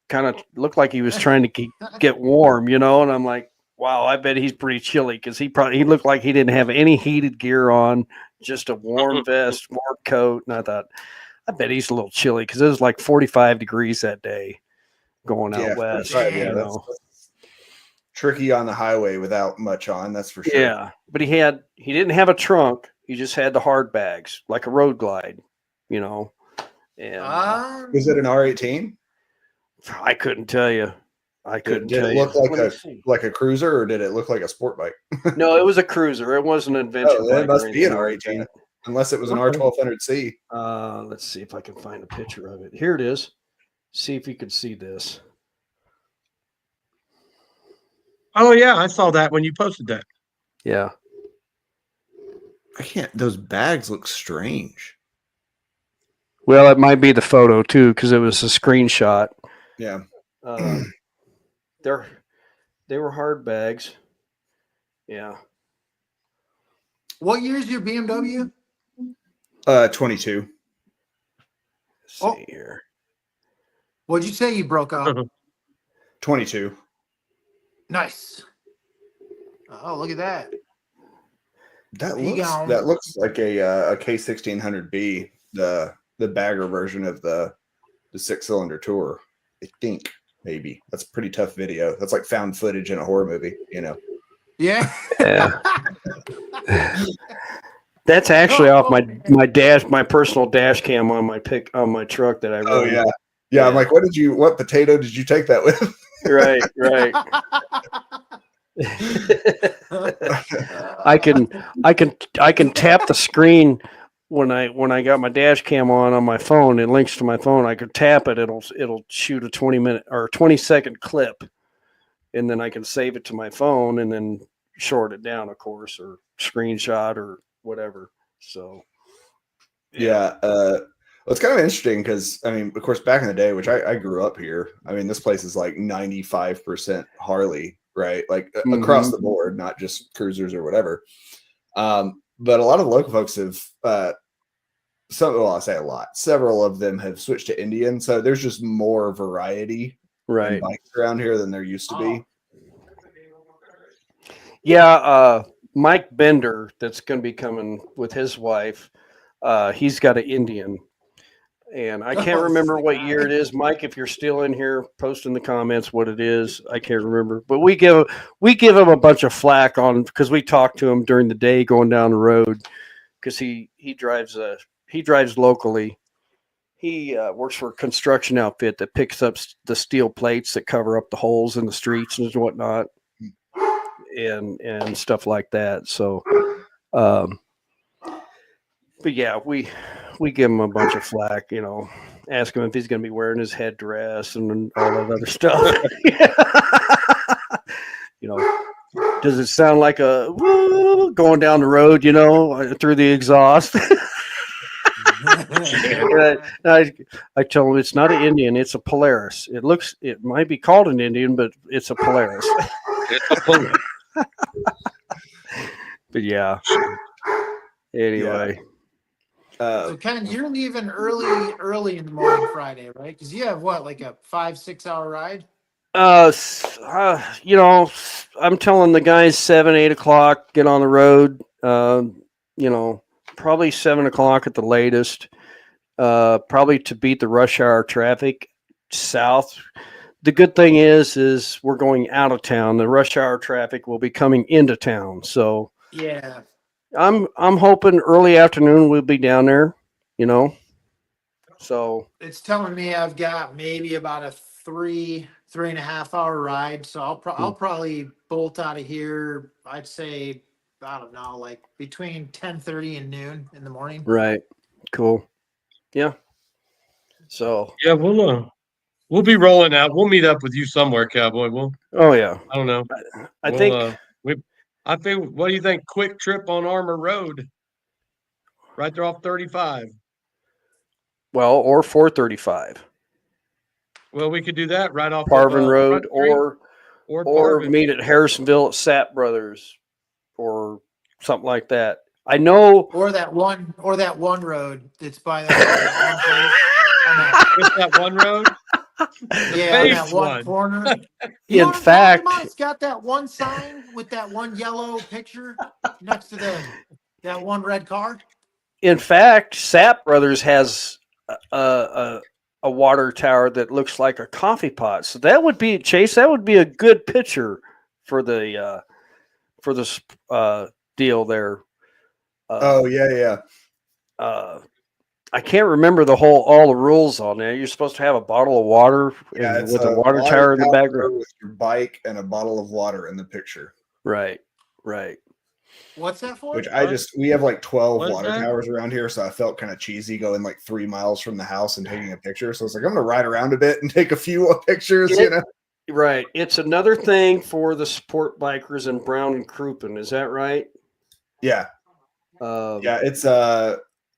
kind of looked like he was trying to get warm, And I'm like, wow, I bet he's pretty chilly because he looked like he didn't have any heated gear on, just a warm vest, warm coat. And I thought, I bet he's a little chilly because it was like 45 degrees that day going out west. that's tricky on the highway without much on, that's for sure. Yeah, but he didn't have a trunk. He just had the hard bags, like a road glide, And Was it an R18? I couldn't tell you. Did it look like a cruiser, or did it look like a sport bike? No, it was a cruiser. It wasn't an adventure bike. It must be an R18, unless it was an R1200C. Let's see if I can find a picture of it. Here it is. See if you can see this. Oh yeah, I saw that when you posted that. Yeah. I can't. Those bags look strange. Well, it might be the photo too, because it was a screenshot. Yeah. They were hard bags. Yeah. What year is your BMW? 22. Let's see here. What'd you say you broke up? 22. Nice. Oh, look at that. That He gone. looks like a K1600B, the bagger version of the 6-cylinder tour. I think maybe that's a pretty tough video. That's like found footage in a horror movie, you know. Yeah. Yeah. That's actually off my personal dash cam on my truck that I run. Oh yeah. Yeah, I'm like, what potato did you take that with? Right. I can tap the screen when I got my dash cam on my phone. It links to my phone. I could tap it. It'll shoot a 20-minute or 20-second clip, and then I can save it to my phone and then short it down, of course, or screenshot or whatever. So Yeah. Well, it's kind of interesting because I mean, of course, back in the day, which I grew up here. I mean, this place is like 95% Harley, right? Like across the board, not just cruisers or whatever. But a lot of the local folks have I say a lot. Several of them have switched to Indian, so there's just more variety in bikes around here than there used to be. Yeah, Mike Bender, that's going to be coming with his wife. He's got an Indian, and I can't remember what year it is. Mike, if you're still in here, post in the comments what it is. I can't remember, but we give him a bunch of flack on because we talked to him during the day going down the road because he drives locally. He works for a construction outfit that picks up the steel plates that cover up the holes in the streets and whatnot, and stuff like that. So, but yeah, we give him a bunch of flack, ask him if he's going to be wearing his headdress and all that other stuff. Does it sound like a woo going down the road, through the exhaust? I tell him it's not an Indian, it's a Polaris. It might be called an Indian, but it's a Polaris. It's a Polaris. But yeah. Anyway. So Ken, you're leaving early in the morning Friday, right? Because you have what, like a 5-6 hour ride? I'm telling the guys 7-8 o'clock, get on the road. Probably 7 o'clock at the latest. Probably to beat the rush hour traffic south. The good thing is we're going out of town. The rush hour traffic will be coming into town. So yeah, I'm hoping early afternoon we'll be down there. So it's telling me I've got maybe about a 3.5 hour ride. So I'll probably bolt out of here. I'd say, I don't know, like between 10:30 and noon in the morning. Right. Cool. Yeah. So yeah, we'll be rolling out. We'll meet up with you somewhere, Cowboy. Oh yeah. I don't know. I think. I think. What do you think? Quick trip on Armour Road, right there off 35. Well, or 435. Well, we could do that right off Parvin of, Road, or Parvin. meet at Harrisonville at Sapp Brothers, or something like that. I know. Or that one road that's by that one place. Just that one road. Yeah, on that one corner. In fact, it's got that one sign with that one yellow picture next to that one red car. In fact, Sapp Brothers has a water tower that looks like a coffee pot. So that would be Chase. That would be a good picture for the deal there. Yeah. I can't remember all the rules on there. You're supposed to have a bottle of water with a water tower in the background with your bike and a bottle of water in the picture. Right. What's that for? Which we have like 12 What's water that? towers around here, so I felt kind of cheesy going like 3 miles from the house and taking a picture. So it's like I'm gonna ride around a bit and take a few pictures, Right. It's another thing for the sport bikers in Brown and Crouppen. Is that right? Yeah. It's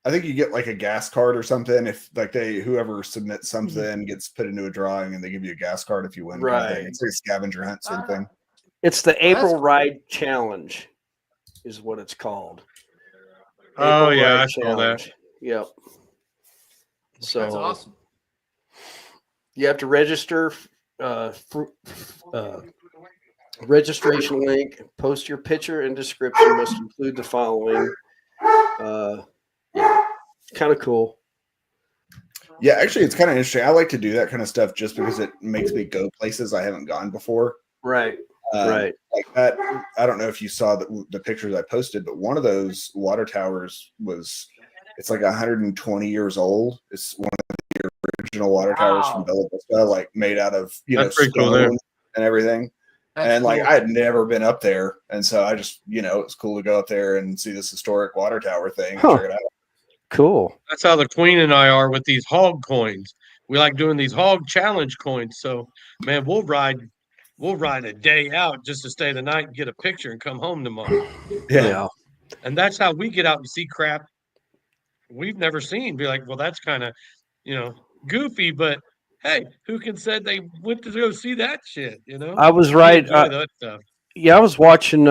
I think you get like a gas card or something if like whoever submits something gets put into a drawing and they give you a gas card if you win. Right. Kind of thing. It's like a scavenger hunt sort of thing. It's the April Ride Challenge, is what it's called. Oh yeah, I saw that. Yep. So that's awesome. You have to register Registration link. Post your picture and description. Must include the following. Yeah, kind of cool. Yeah, actually, it's kind of interesting. I like to do that kind of stuff just because it makes me go places I haven't gone before. Right. Right. Like that. I don't know if you saw the pictures I posted, but one of those water towers it's like 120 years old. It's one of the original water towers from Bella Vista, like made out of That's pretty cool stone there. and everything. That's And like cool. I had never been up there, and so I just it's cool to go up there and see this historic water tower thing and check it out. Cool. That's how the Queen and I are with these hog coins. We like doing these hog challenge coins. So, man, we'll ride a day out just to stay the night and get a picture and come home tomorrow. Yeah. And that's how we get out and see crap we've never seen. Be like, well, that's kind of, goofy, but hey, who can say they went to go see that shit? I was We right. enjoy that stuff. Yeah, I was watching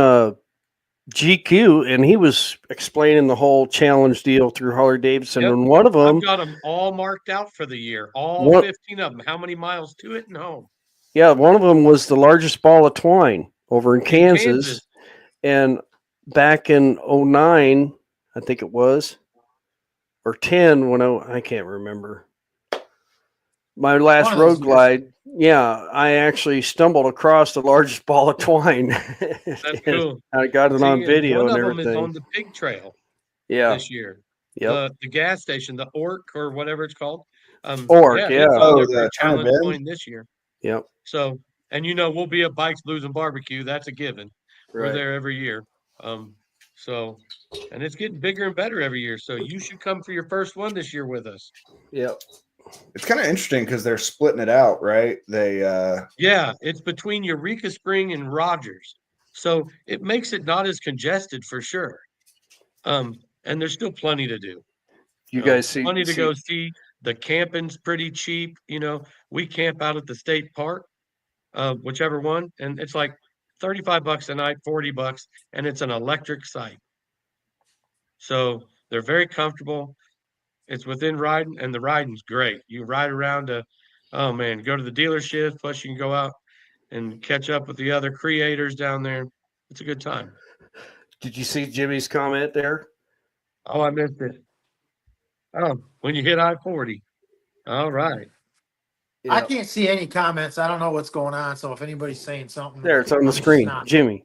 GQ, and he was explaining the whole challenge deal through Harley Davidson, Yep. and one of them, I've got them all marked out for the year, all What- 15 of them. How many miles to it and home? one of them was the largest ball of twine over in Kansas, Kansas. and back in 09, I think it was, or 10, when I can't remember. My last One of road those years. glide, I actually stumbled across the largest ball of twine. That's And cool. I got it See, on and video one and of them is everything. on the pig trail Yeah. this year. Yep. The gas station, the Orc or whatever it's called. Orc, It's yeah. on Oh, there for a the Turner challenge Bend? coin this year. Yep. So, and we'll be at Bikes, Blues, and Barbecue. That's a given. We're Right. there every year. So, and it's getting bigger and better every year. So you should come for your first one this year with us. Yep. It's kind of interesting because they're splitting it out, right? They Yeah, it's between Eureka Spring and Rogers. So it makes it not as congested for sure. And there's still plenty to do. You guys see Plenty to go see. The camping's pretty cheap. We camp out at the state park, whichever one, and it's like $35 a night, $40, and it's an electric site. So they're very comfortable. It's within riding, and the riding's great. You ride around go to the dealership, plus you can go out and catch up with the other creators down there. It's a good time. Did you see Jimmy's comment there? Oh, I missed it. Oh, when you hit I-40. All right. I can't see any comments. I don't know what's going on. So if anybody's saying something, There, it's on I'm the just screen. not- Jimmy.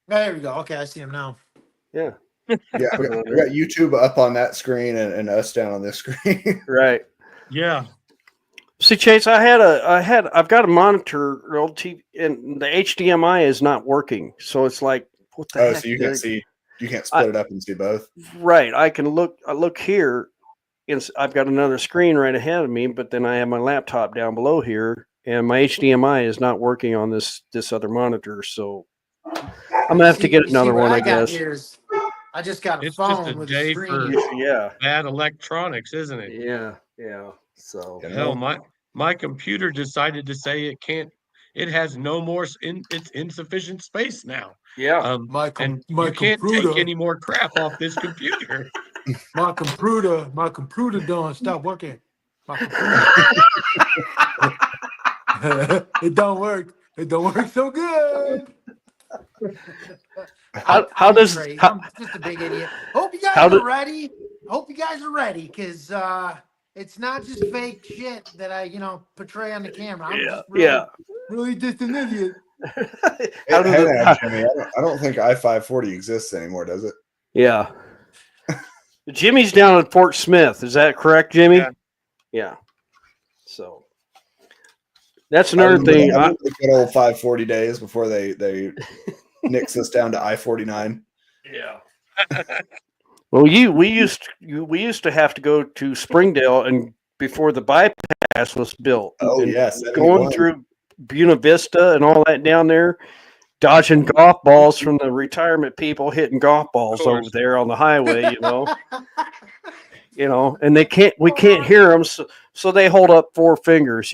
There we go. Okay, I see him now. Yeah. we got YouTube up on that screen and us down on this screen. Right. Yeah. See, Chase, I've got a monitor, old TV, and the HDMI is not working. So it's like, what the heck? So you can't split it up and see both. Right. I look here, and I've got another screen right ahead of me, but then I have my laptop down below here, and my HDMI is not working on this other monitor. So I'm gonna have to get another one, I guess. I just got a It's just phone a with day a screen. Yeah. bad electronics, isn't it? Yeah. Yeah. So Hell, my computer decided to say it can't. It has no more. It's insufficient space now. yeah. My You can't take any more crap off this computer. my computer don't stop working. My computer. It don't work. It don't work so good. How does I'm just a big idiot. Hope you guys are ready. Hope you guys are ready, because it's not just fake shit that I portray on the camera. I'm just really just an idiot. Jimmy, I don't think I-540 exists anymore, does it? Yeah. Jimmy's down at Fort Smith. Is that correct, Jimmy? Yeah. Yeah. So that's another thing. I the good old 540 days before they nix us down to I-49. Yeah. Well, we used to have to go to Springdale, and before the bypass was built. Oh and yes, going through Buena Vista and all that down there, dodging golf balls from the retirement people hitting golf balls over there on the highway. And we can't hear them, so they hold up four fingers.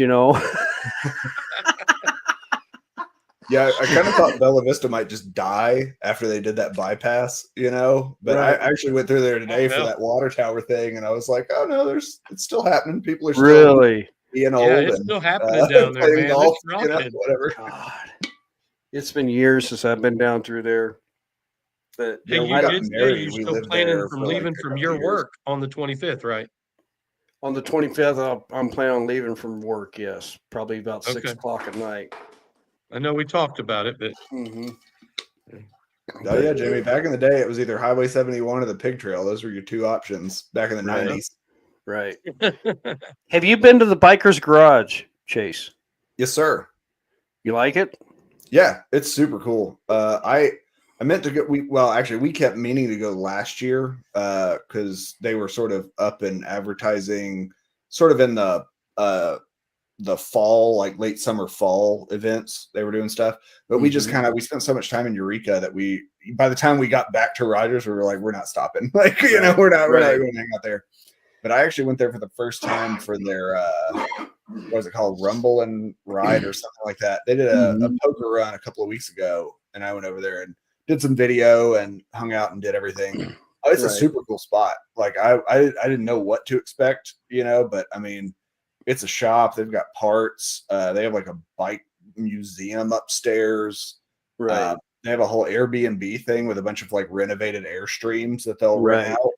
Yeah, I kind of thought Bella Vista might just die after they did that bypass, But Right. I actually went through there today for that water tower thing, and I was like, "Oh no, it's still happening. People are still Really being old Yeah, it's and still happening down there, playing man. golf, It's rocking. whatever." God. It's been years since I've been down through there. But Hey, we you got did say married. you're We still lived planning there from for like leaving a from couple your years. work on the 25th, right? on the 25th, I'm planning on leaving from work. Yes, probably about 6 Okay. o'clock at night. I know we talked about it, but Mm-hmm. Oh yeah, Jimmy. Back in the day, it was either Highway 71 or the Pig Trail. Those were your two options back in the Right. 90s. Right. Have you been to the Biker's Garage, Chase? Yes, sir. You like it? Yeah, it's super cool. I meant to go. We kept meaning to go last year because they were sort of up in advertising, sort of in the fall, like late summer fall events. They were doing stuff, but we just Mhm. we spent so much time in Eureka that by the time we got back to Rogers, we were like, we're not stopping. Like, you know, we're not Right. going to hang out there. But I actually went there for the first time for their what was it called, Rumble and Ride or something like that. They did a Mhm. poker run a couple of weeks ago, and I went over there and did some video and hung out and did everything. Oh, it's a Right. super cool spot. Like I didn't know what to expect, you know, but I mean, it's a shop. They've got parts. They have like a bike museum upstairs. Right. They have a whole Airbnb thing with a bunch of like renovated Airstreams that they'll rent Right. out.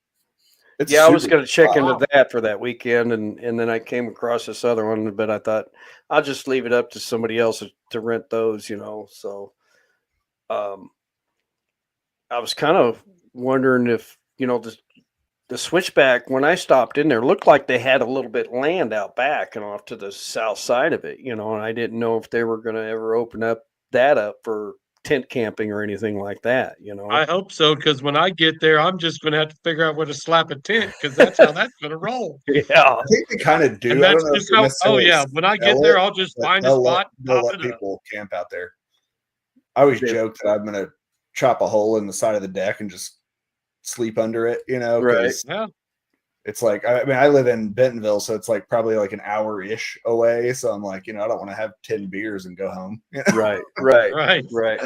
It's Yeah, I was super going to check spot. into that for that weekend, and then I came across this other one, but I thought I'll just leave it up to somebody else to rent those, you know. So, um, I was kind of wondering if the switchback when I stopped in there looked like they had a little bit land out back and off to the south side of it, and I didn't know if they were going to ever open that up for tent camping or anything like that, I hope so, because when I get there, I'm just going to have to figure out where to slap a tent because that's how that's going to roll. Yeah. I think they kind of And do. I that's don't know if just they how, oh, necessarily yeah, when I get sell there, it, I'll just but find a they'll spot, let pop it up. people camp out there. I always They- joke that I'm gonna chop a hole in the side of the deck and just sleep under it, you know, Right. because Yeah. it's like I mean I live in Bentonville, so it's like probably like an hour-ish away. So I'm like, I don't want to have 10 beers and go home. You know? Right. Right. Right. Right.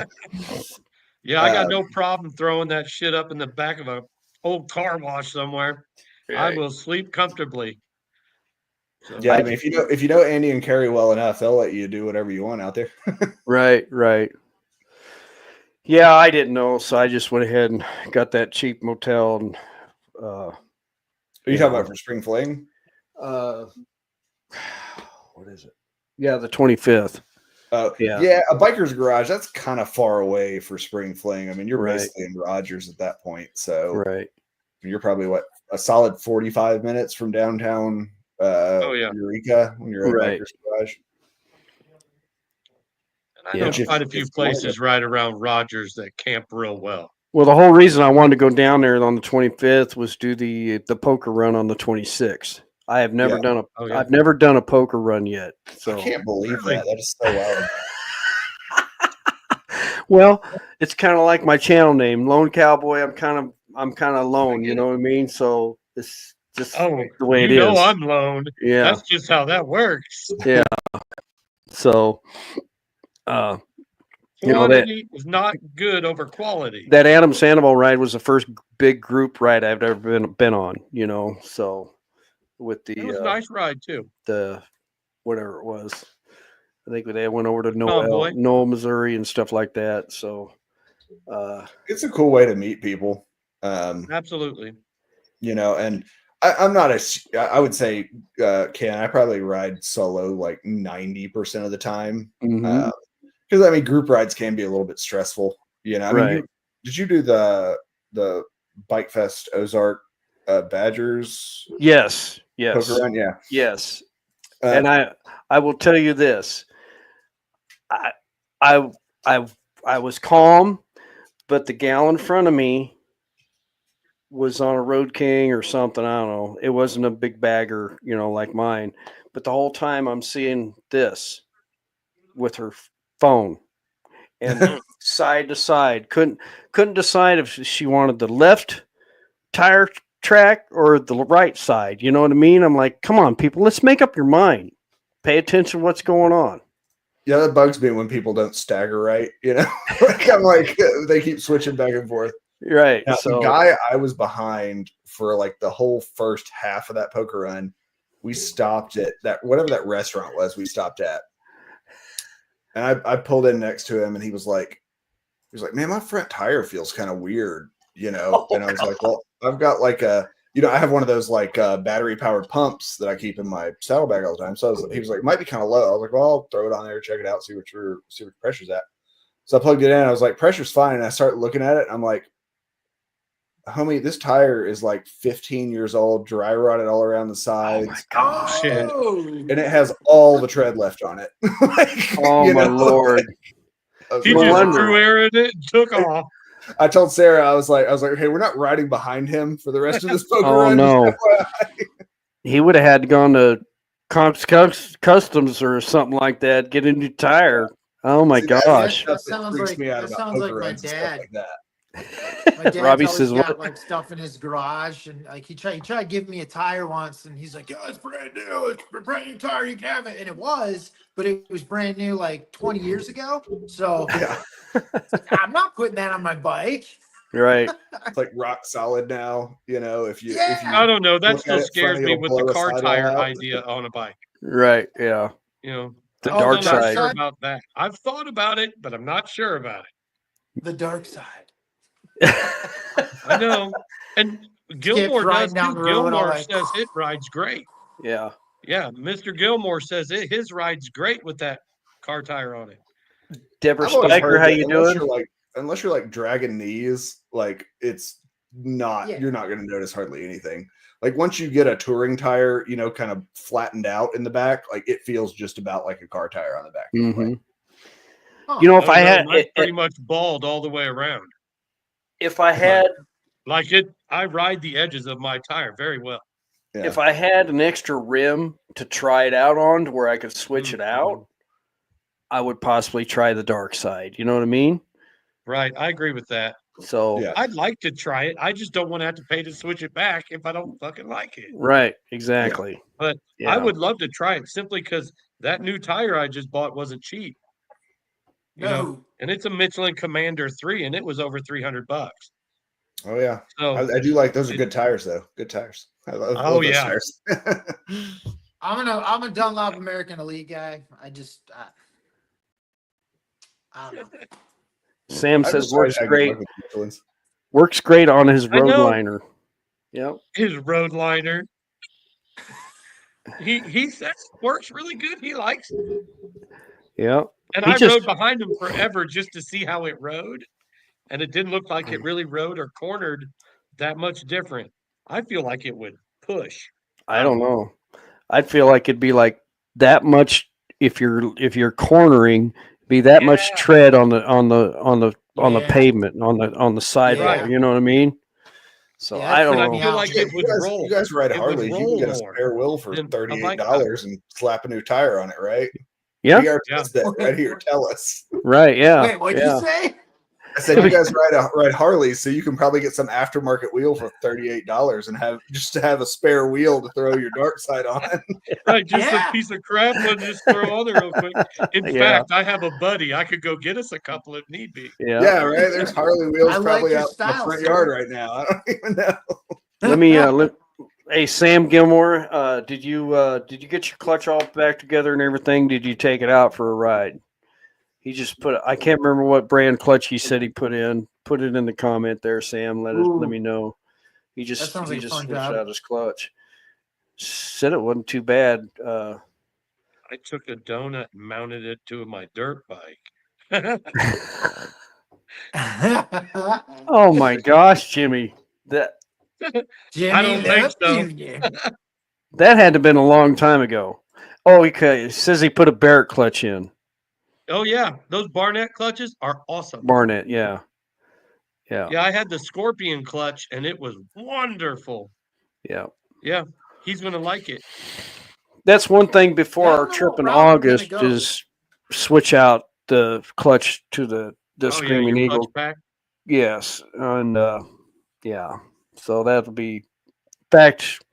Yeah, I got no problem throwing that shit up in the back of a old car wash somewhere. I Right. will sleep comfortably. So, Yeah, I mean if you know Andy and Carrie well enough, they'll let you do whatever you want out there. Right. Right. Yeah, I didn't know, so I just went ahead and got that cheap motel and Are you talking about for spring fling? what is it? Yeah, the 25th. Oh, Yeah. a biker's garage, that's kind of far away for spring fling. I mean, you're Right. basically in Rogers at that point. So Right. you're probably a solid 45 minutes from downtown oh, yeah. Eureka when you're at Right. biker's garage. And I Yeah. know Which quite a few if you wanted places right around Rogers that camp real well. Well, the whole reason I wanted to go down there on the 25th was do the poker run on the 26th. I have never Yeah. done a Oh, yeah. I've never done a poker run yet. So I can't believe Really? that. That is so wild. well, it's kind of like my channel name, Lone Cowboy. I'm kind of lone, you know what I mean? So it's just Oh, the way it you know is. I'm lone. Yeah. That's just how that works. Yeah. So you know Quantity is not good over quality. that Adam Sandoval ride was the first big group ride I've ever been on, so with It was a the nice ride too. the whatever it was. I think they went over to Convoy. Noel, Missouri and stuff like that. So It's a cool way to meet people. Absolutely. And I'm not I would say, Ken, I probably ride solo like 90% of the time. mhm. Because I mean, group rides can be a little bit stressful. I mean, Right. did you do the Bike Fest Ozark Badgers Yes, poker run? Yeah. yes. Uh, And I will tell you this. I I I I was calm, but the gal in front of me was on a Road King or something. I don't know. It wasn't a big bagger, like mine. But the whole time I'm seeing this with her phone and side to side. Couldn't decide if she wanted the left tire track or the right side. You know what I mean? I'm like, come on, people, let's make up your mind. Pay attention to what's going on. yeah, that bugs me when people don't stagger right. Like I'm like they keep switching back and forth. Right. Now, So the guy I was behind for like the whole first half of that poker run, we stopped at that whatever that restaurant was. We stopped at, And I pulled in next to him, and he was like, man, my front tire feels kind of weird, you know? Oh, And I was like, well, I've got like I have one of those like battery powered pumps that I keep in my saddlebag all the time. So he was like, it might be kind of low. I was like, well, I'll throw it on there, check it out, see what the pressure's at. So I plugged it in. I was like, pressure's fine. And I started looking at it. And I'm like, homie, this tire is like 15 years old, dry rotted all around the sides. my gosh. Shit. And it has all the tread left on it. Like, Oh you my know, Lord. I was He like, No just wonder. threw air in it and took off. I told Sarah, I was like, okay, we're not riding behind him for the rest of this poker Oh run. no. Just FYI. He would have had to gone to customs or something like that, get a new tire. Oh my See, that's gosh. the stuff That sounds freaks like- me out that about sounds like poker my runs and stuff dad. like that. My dad's Robbie always says got what? like stuff in his garage, and like he tried to give me a tire once, and he's like, "Yeah, it's brand new. It's a brand new tire. You can have it." And it was, but it was brand new like 20 years ago. So Yeah, I'm not putting that on my bike. Right. it's like rock solid now. You know, if you I don't know. That look still at it scares funny, me it'll with the blow a car sidewall tire out. idea on a bike. Right. Yeah. You know, The Oh, dark the I'm not side. sure about that. I've thought about it, but I'm not sure about it. The dark side. I know. And Gilmore does riding down too. the road, all Gilmore like- says it rides great. Yeah. Yeah, Mr. Gilmore says his ride's great with that car tire on it. Deborah I've always Spiker, heard how that you doing? unless you're like dragging knees, like it's not Yeah. you're not going to notice hardly anything. Like once you get a touring tire, you know, kind of flattened out in the back, like it feels just about like a car tire on the back. Mhm. Huh. You know, if Oh, I no, had mine's pretty much bald all the way around. if I had Like it, I ride the edges of my tire very well. Yeah. if I had an extra rim to try it out on to where I could switch it out, I would possibly try the dark side. You know what I mean? Right, I agree with that. So Yeah. I'd like to try it. I just don't want to have to pay to switch it back if I don't fucking like it. right, exactly. But Yeah. I would love to try it simply because that new tire I just bought wasn't cheap. You know, No. and it's a Michelin Commander 3 and it was over $300. Oh yeah. So I do like those are good tires though. Good tires. I love those yeah. tires. I'm a Dunlop American Elite guy. I don't know. Sam I says just started works having great. luck with Michelins. Works great on his I road know. liner. Yep. his road liner. He says it works really good. He likes it. Yep. And He I just- rode behind him forever just to see how it rode. And it didn't look like it really rode or cornered that much different. I feel like it would push. I don't know. I'd feel like it'd be like that much if you're cornering, be that much Yeah. tread on the Yeah. pavement on the sidewall. Right. You know what I mean? So Yeah, I don't that's know. me I feel out. like Yeah, it would roll. you guys ride It would Harleys. You can roll get a more spare wheel for than a bike $38 and slap a new tire on it, right? Yeah. We are Yeah. test that right here. Tell us. Right. Yeah. Wait, what'd yeah. you say? I said you guys ride Harleys, so you can probably get some aftermarket wheel for $38 and have a spare wheel to throw your dark side on. Right, just Yeah. a piece of crap and just throw on there real quick. In Yeah. fact, I have a buddy. I could go get us a couple if need be. Yeah. Yeah, right. There's Harley wheels I like probably your out in the style, front sir. yard right now. I don't even know. Let me hey Sam Gilmore, did you get your clutch all back together and everything? Did you take it out for a ride? He just I can't remember what brand clutch he said he put in. Put it in the comment there, Sam. Let Ooh. me know. He That just sounds like a fun switched job. out his clutch. Said it wasn't too bad. I took a donut and mounted it to my dirt bike. Oh my gosh, Jimmy. Jimmy I don't think Love so. Jr. That had to have been a long time ago. Oh, he says he put a Barrett clutch in. Oh yeah, those Barnett clutches are awesome. Barnett, yeah. Yeah. Yeah, I had the Scorpion clutch and it was wonderful. Yeah. Yeah, he's gonna like it. That's one thing before Yeah, I our don't know trip what in route we're gonna August go. is switch out the clutch to the Oh, yeah, Screaming your Eagle. clutch pack. Yes. And yeah. So that'll be in fact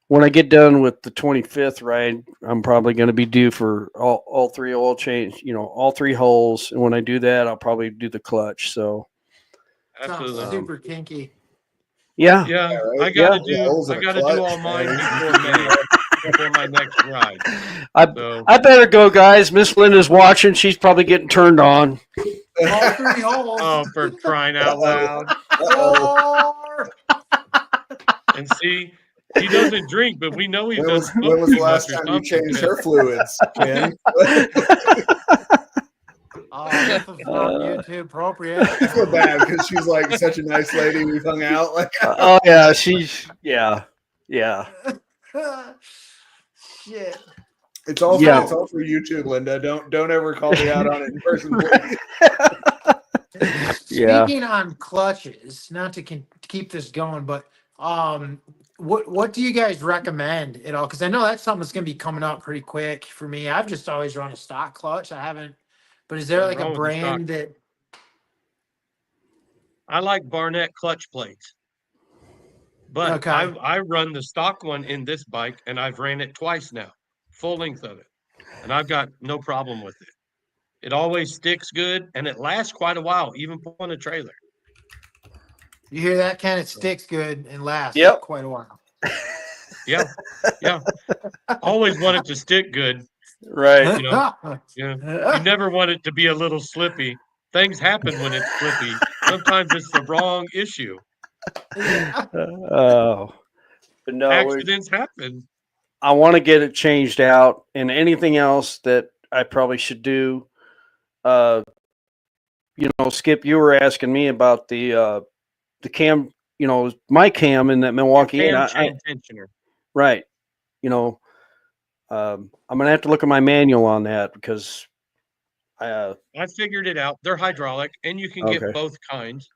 when I get done with the 25th ride, I'm probably going to be due for all three oil change, all three holes. And when I do that, I'll probably do the clutch. So Sounds Absolutely. super kinky. yeah. Yeah, right? I gotta Yeah, holes do in I a gotta do clutch, all mine man. before May. before my next ride. I So I better go, guys. Miss Linda's watching. She's probably getting turned on. All 3 holes. oh, for crying out loud! Four. And see, he doesn't drink, but we know he's When done was, smoked when was too the last much or time you something. changed her fluids, Ken? Oh, this is not YouTube appropriate. I feel bad because she's like such a nice lady. We've hung out. Like, Oh yeah, yeah. Shit. it's all Yeah. it's all for YouTube, Linda. Don't ever call me out on it in person, please. Yeah. Speaking on clutches, not to keep this going, but what do you guys recommend at all? Because I know that's something that's going to be coming up pretty quick for me. I've just always run a stock clutch. I haven't, but is there Nothing like a wrong with the stock. brand that? I like Barnett clutch plates, but Okay. I run the stock one in this bike, and I've ran it twice now, full length of it, and I've got no problem with it. It always sticks good, and it lasts quite a while, even pulling a trailer. You hear that? Ken? It sticks good and lasts Yep. quite a while. Yeah, yeah. Always want it to stick good. Right. You know, you never want it to be a little slippy. Things happen when it's slippy. Sometimes it's the wrong issue. Oh. But no, Accidents happen. I want to get it changed out, and anything else that I probably should do. Skip, you were asking me about the cam, my cam in that Milwaukee. Cam and chain tensioner. right. I'm gonna have to look at my manual on that because I figured it out. They're hydraulic, and you can Okay. get both kinds.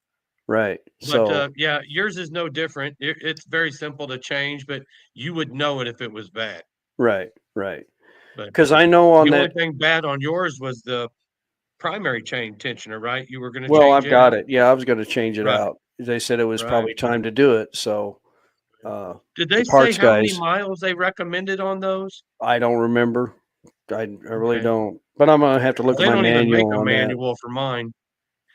right. But So yeah, yours is no different. It's very simple to change, but you would know it if it was bad. right. But Because I know on the only that. thing bad on yours was the primary chain tensioner, right? You were going to Well, change I've got out? it. Yeah, I was going to change it Right. out. They said it was Right. probably time to do it. So Did they the say parts how many guys, miles they recommended on those? I don't remember. I really Okay. don't. But I'm gonna have to look They at my don't even make manual a on that. manual for mine.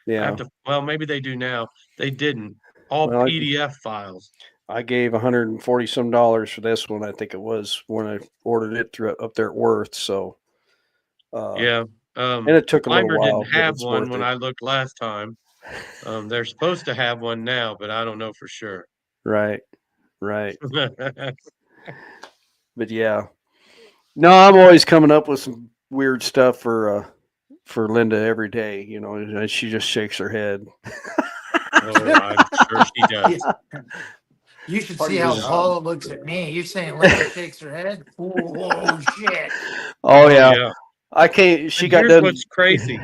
I Yeah. have to. Well, maybe they do now. They didn't. All Well, PDF files. I gave $140 some for this one. I think it was when I ordered it through up there at Worth. So Yeah. and it took a little Timer while, didn't but have it's one worth when it. I looked last time. They're supposed to have one now, but I don't know for sure. Right. But yeah. No, I'm always coming up with some weird stuff for Linda every day, and she just shakes her head. Oh, I'm sure she does. You should Part see of how your job. Paula looks at me. You're saying Linda shakes her head? Oh shit! Oh yeah. Yeah. I can't. She And got here's done. what's crazy.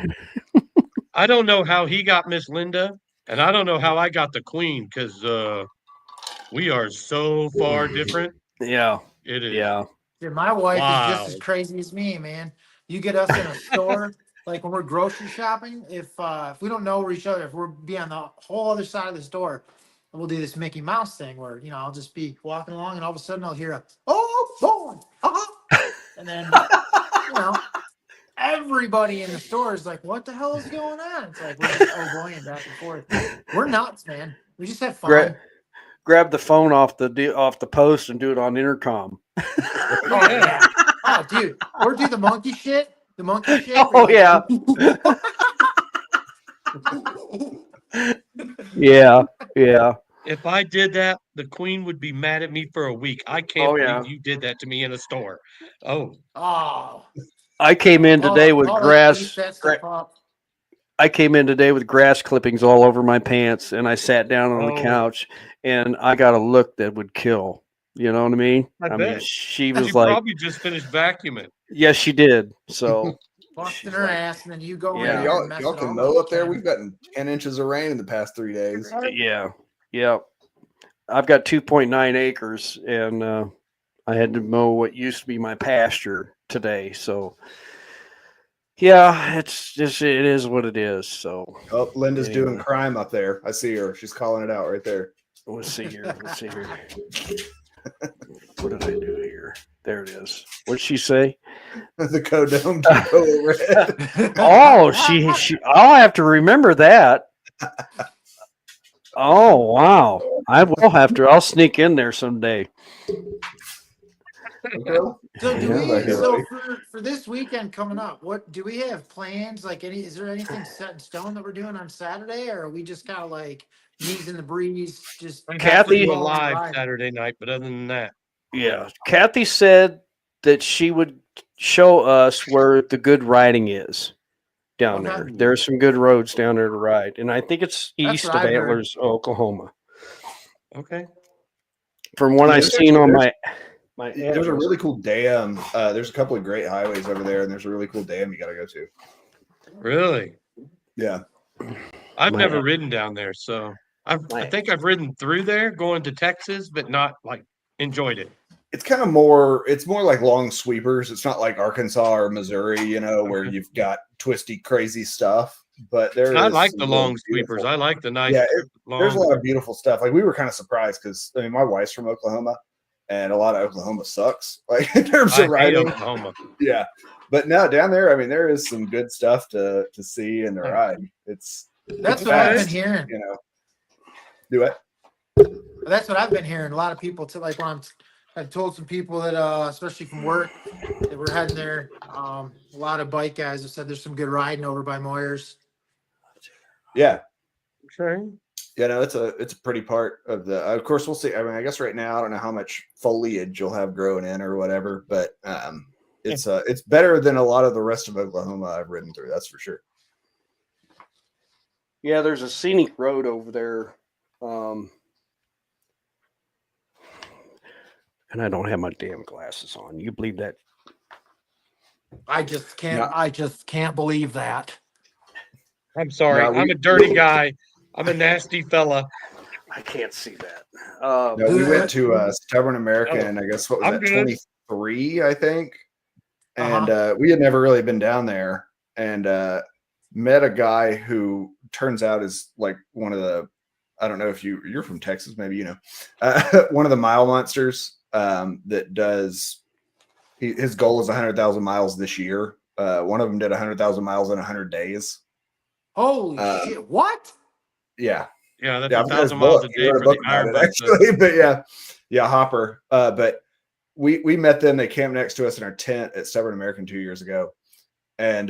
I don't know how he got Miss Linda, and I don't know how I got the Queen, because we are so far different. Yeah. It is. Yeah. Dude, my wife is just as Wild. crazy as me, man. You get us in a store, like when we're grocery shopping, if we don't know where each other, if we're be on the whole other side of the store, we'll do this Mickey Mouse thing where I'll just be walking along and all of a sudden I'll hear a oh boy, and then everybody in the store is like, "What the hell is going on?" It's like we're just going back and forth. We're nuts, man. We just have fun. Grab the phone off the post and do it on intercom. Oh yeah. Oh dude. Or do the monkey shit. The monkey shit. Oh yeah. Yeah. If I did that, the Queen would be mad at me for a week. I can't Oh, yeah. believe you did that to me in a store. Oh, Oh. I came in today with grass. That stuff up. I came in today with grass clippings all over my pants, and I sat down on the couch, and I got a look that would kill. You know what I mean? I mean, bet. she She was like, probably just finished vacuuming. "Yes, she did." So Busting her ass, and then you go Yeah. in. Y'all, and mess y'all it can all mow up. up there. We've gotten 10 inches of rain in the past 3 days. yeah. I've got 2.9 acres, and I had to mow what used to be my pasture today. So yeah, it is what it is. So Oh, Linda's doing Anyway. crime up there. I see her. She's calling it out right there. let's see here. What did I do here? There it is. What'd she say? The Codome Kiko red. Oh, she. I'll have to remember that. Oh wow! I will have to. I'll sneak in there someday. Bro? So do Yeah, we? buddy. So for this weekend coming up, what do we have plans? Like any? Is there anything set in stone that we're doing on Saturday, or are we just kind of like knees in the breeze? Just I have to Kathy- do a football and live ride? Saturday night, but other than that, Yeah. Kathy said that she would show us where the good riding is down Okay. there. There's some good roads down there to ride. And I think it's That's east what of I've heard. Antlers, Oklahoma. okay. From what Yeah, I've there's seen on actually- my There's a address. really cool dam. There's a couple of great highways over there, and there's a really cool dam you got to go to. Really? Yeah. I've My- never ridden down there, so I My- think I've ridden through there going to Texas, but not like enjoyed it. It's kind of more, it's more like long sweepers. It's not like Arkansas or Missouri, where Okay. you've got twisty, crazy stuff. But there I is like some the really long sweepers. beautiful- I like the nice Yeah, long. There's a lot of beautiful stuff. Like we were kind of surprised because I mean my wife's from Oklahoma, and a lot of Oklahoma sucks. Like in terms I of hate riding. Oklahoma. Yeah, but no, down there, I mean, there is some good stuff to see and to ride. It's That's it's what I've been fast, hearing. Do it. That's what I've been hearing. A lot of people to like when I've told some people that especially from work that we're heading there. A lot of bike guys have said there's some good riding over by Moyers. Yeah, Okay. no, it's a pretty part of the. Of course, we'll see. I mean, I guess right now I don't know how much foliage you'll have growing in or whatever, but it's better than a lot of the rest of Oklahoma I've ridden through. That's for sure. Yeah, there's a scenic road over there. And I don't have my damn glasses on. You believe that? I just can't. No. I just can't believe that. I'm sorry. No, I'm a dirty guy. I'm a nasty fella. I can't see that. No, we went to Stubborn American. I guess what was I'm that? good. 23, I think. And we had never really been down there, and met a guy who turns out is like one of the. I don't know if you're from Texas, maybe you know, one of the mile monsters that does. His goal is 100,000 miles this year. One of them did 100,000 miles in 100 days. Holy shit! What? Yeah. Yeah, that's Yeah, 1,000 miles a He day wrote for the book about Iron it, Butt. actually, but yeah, Hopper. But we met them. They camped next to us in our tent at Stubborn American 2 years ago, and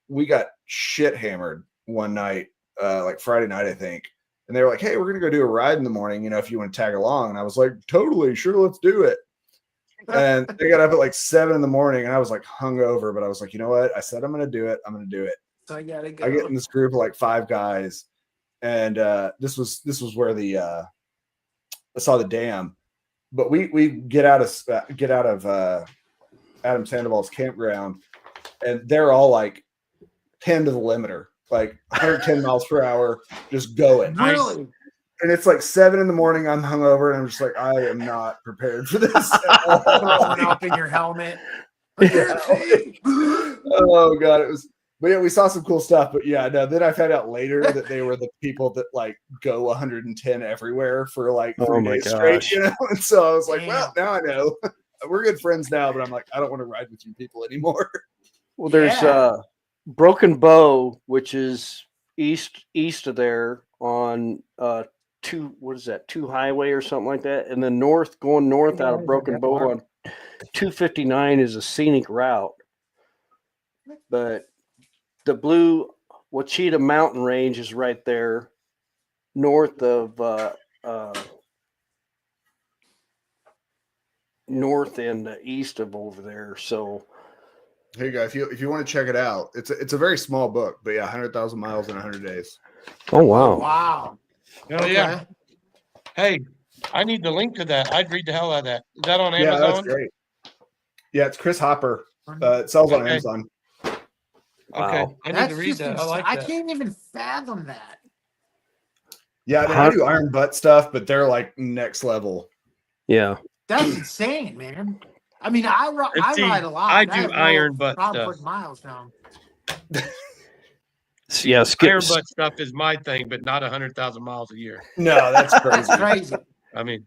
we got shit hammered one night, like Friday night, I think. And they were like, "Hey, we're gonna go do a ride in the morning. If you want to tag along." And I was like, "Totally, sure, let's do it." And they got up at like 7 in the morning, and I was like hungover, but I was like, you know what? I said I'm gonna do it. I'm gonna do it. So I gotta go. I get in this group of like 5 guys, and this was where I saw the dam. But we get out of Adam Sandoval's campground, and they're all like 10 to the limiter, like 110 miles per hour, just going. Really? And it's like 7 in the morning. I'm hungover, and I'm just like, I am not prepared for this. At all. Throwing up in your helmet. Yeah. Oh god, it was. But yeah, we saw some cool stuff. But yeah, no. Then I found out later that they were the people that like go 110 everywhere for like 3 my days straight. gosh. And so I was like, Damn. well, now I know. We're good friends now, but I'm like, I don't want to ride with you people anymore. Well, there's Yeah. Broken Bow, which is east of there on two highway or something like that, and then going north out of Broken Bow on 259 is a scenic route. But the Blue Wachita Mountain Range is right there, north of north and east of over there. So Here you go. If you want to check it out, it's a very small book, but yeah, 100,000 miles in 100 days. oh wow. Wow. Hell yeah. Hey, I need the link to that. I'd read the hell out of that. Is that on Yeah, that's Amazon? great. Yeah, it's Chris Hopper. It sells on Okay. Amazon. Okay. Wow. I need That's to read just that. I insane. like I that. can't even fathom that. Yeah, I mean, I do iron butt stuff, but they're like next level. Yeah. That's insane, man. I mean, I see, ride a lot. I do have no iron butt problem stuff. putting miles down. Yeah, Iron butt stuff is my thing, but not 100,000 miles a year. No, that's crazy. That's crazy. I mean,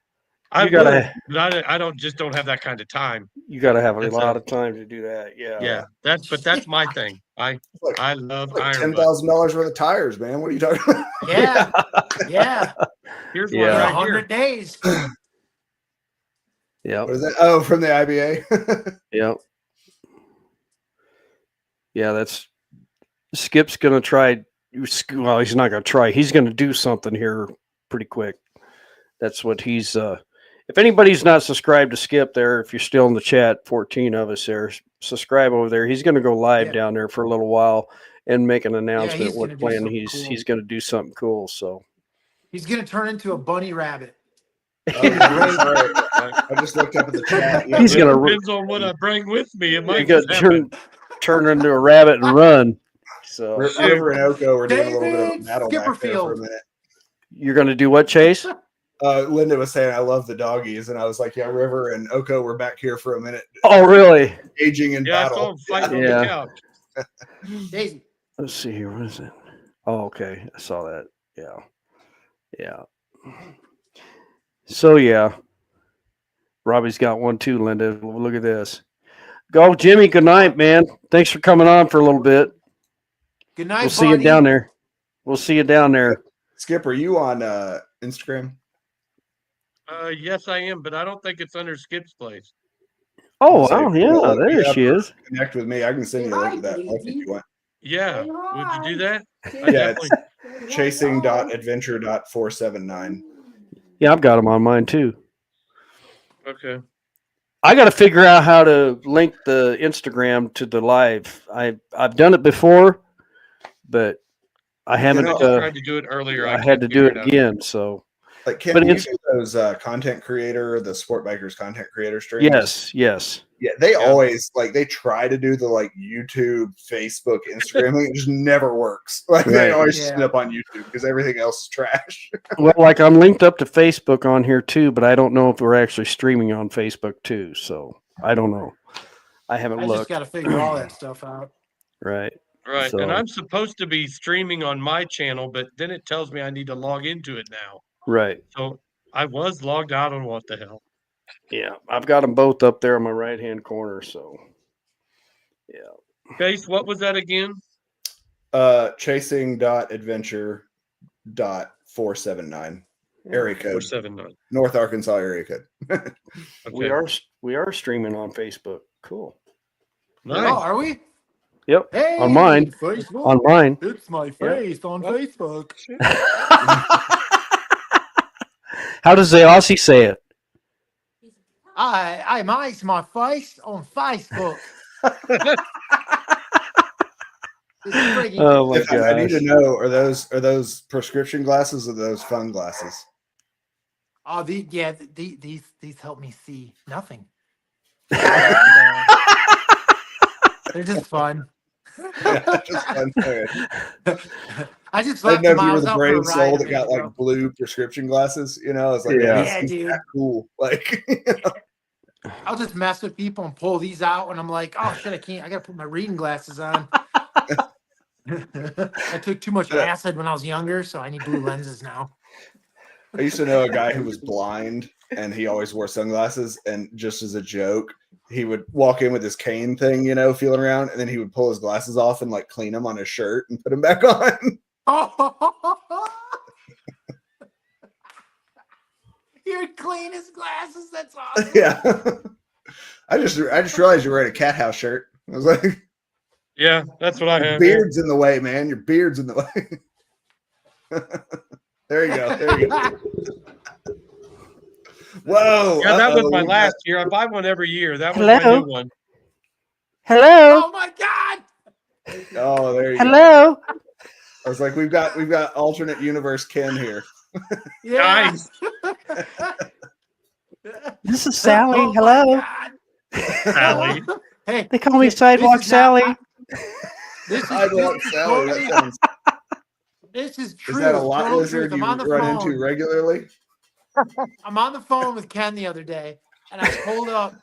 I You gotta- would, but I don't have that kind of time. You got to have a That's lot a- of time to do that. Yeah. Yeah, that's my thing. I love Like iron butt. $10,000 worth of tires, man. What are you talking about? Yeah. Yeah. Here's Yeah. one right 100 here. days. Yeah. What is that? Oh, from the IBA. Yeah. Yeah, that's Skip's gonna try. Well, he's not gonna try. He's gonna do something here pretty quick. That's what he's. If anybody's not subscribed to Skip, there, if you're still in the chat, 14 of us there, subscribe over there. He's gonna go live Yeah. down there for a little while and make an announcement. he's What gonna do plan something he's cool. he's gonna do something cool. So He's gonna turn into a bunny rabbit. Oh, yeah, sorry. I just looked up at the chat. Yeah, He's It gonna depends on what I bring with me. It you might got just happen. turn into a rabbit and run. So River and Oko were doing a little bit of a David battle back there for a Skipperfield. minute. you're gonna do what, Chase? Linda was saying, "I love the doggies," and I was like, "Yeah, River and Oko were back here for a minute, Oh, really? engaging in Yeah, I saw battle." him fighting Yeah. on the couch. Daisy. Let's see here. What is it? Oh, okay. I saw that. Yeah. Yeah. So yeah. Robbie's got one too, Linda. Look at this. Go, Jimmy. Good night, man. Thanks for coming on for a little bit. Good night, We'll see you buddy. down there. We'll see you down there. Skip, are you on Instagram? Yes, I am, but I don't think it's under Skip's place. Oh, So wow. if you wanna Yeah, look me there up she or is. Connect with me. I can send you a link to that book if you want. Yeah, Say would hi. you do that? I Yeah, definitely. it's chasing.adventure.479. Yeah, I've got them on mine too. Okay. I got to figure out how to link the Instagram to the live. I've done it before, but I haven't. know, I just tried to do it earlier. I had can't to do figure it out. again. So Like, can But you it's- do those content creator, the Sport Bikers content creator streams? yes. Yeah, they Yeah. always they try to do the YouTube, Facebook, Instagram thing. It just never works. Like they Right. always Yeah. end up on YouTube because everything else is trash. Well, like I'm linked up to Facebook on here too, but I don't know if we're actually streaming on Facebook too. So I don't know. I haven't I just looked. got to figure all that stuff out. Right. Right. So- And I'm supposed to be streaming on my channel, but then it tells me I need to log into it now. Right. So I was logged out on what the hell. Yeah. I've got them both up there on my right hand corner. So Case, what was that again? Chasing.adventure.479 area code, 479. North Arkansas area code. Okay. we are streaming on Facebook. Cool. Oh, Nice. are we? Yep. Hey, On mine. Facebook. On mine. It's my Yeah. face on What? Facebook. How does the Aussie say it? I makes my face on Facebook. It's freaking- Oh my I need to gosh. know, are those prescription glasses or those fun glasses? Oh, these help me see nothing. They're just fun. Yeah, just fun. Okay. I just I left didn't know if them. you I were was the out for a brave ride soul a that minute got like ago. blue prescription glasses. You know, it's like Yeah. Yeah, these dude. that cool. Like I'll just mess with people and pull these out, and I'm like, oh shit, I can't. I gotta put my reading glasses on. I took too much acid when I was younger, so I need blue lenses now. I used to know a guy who was blind and he always wore sunglasses. And just as a joke, he would walk in with his cane thing, feeling around, and then he would pull his glasses off and like clean them on his shirt and put them back on. He would clean his glasses. That's awesome. Yeah. I just realized you're wearing a cat house shirt. I was like, Yeah, that's what I your have. here. beard's in the way, man. Your beard's in the way. There you go. There you go. Whoa. Yeah, that was my we got- last year. I buy one every year. That was my Hello? new one. Hello. Oh my god! Oh, there you go. Hello. I was like, we've got alternate universe Ken here. Yeah. Nice. This is Sally. Oh my Hello. God. Sally. Hey, They call me this is Sidewalk not- Sally. This is, I this want is Sally. totally- That sounds. this is true. Is that a lot total lizard truth. you I'm on the run phone. into regularly? I'm on the phone with Ken the other day, and I pulled up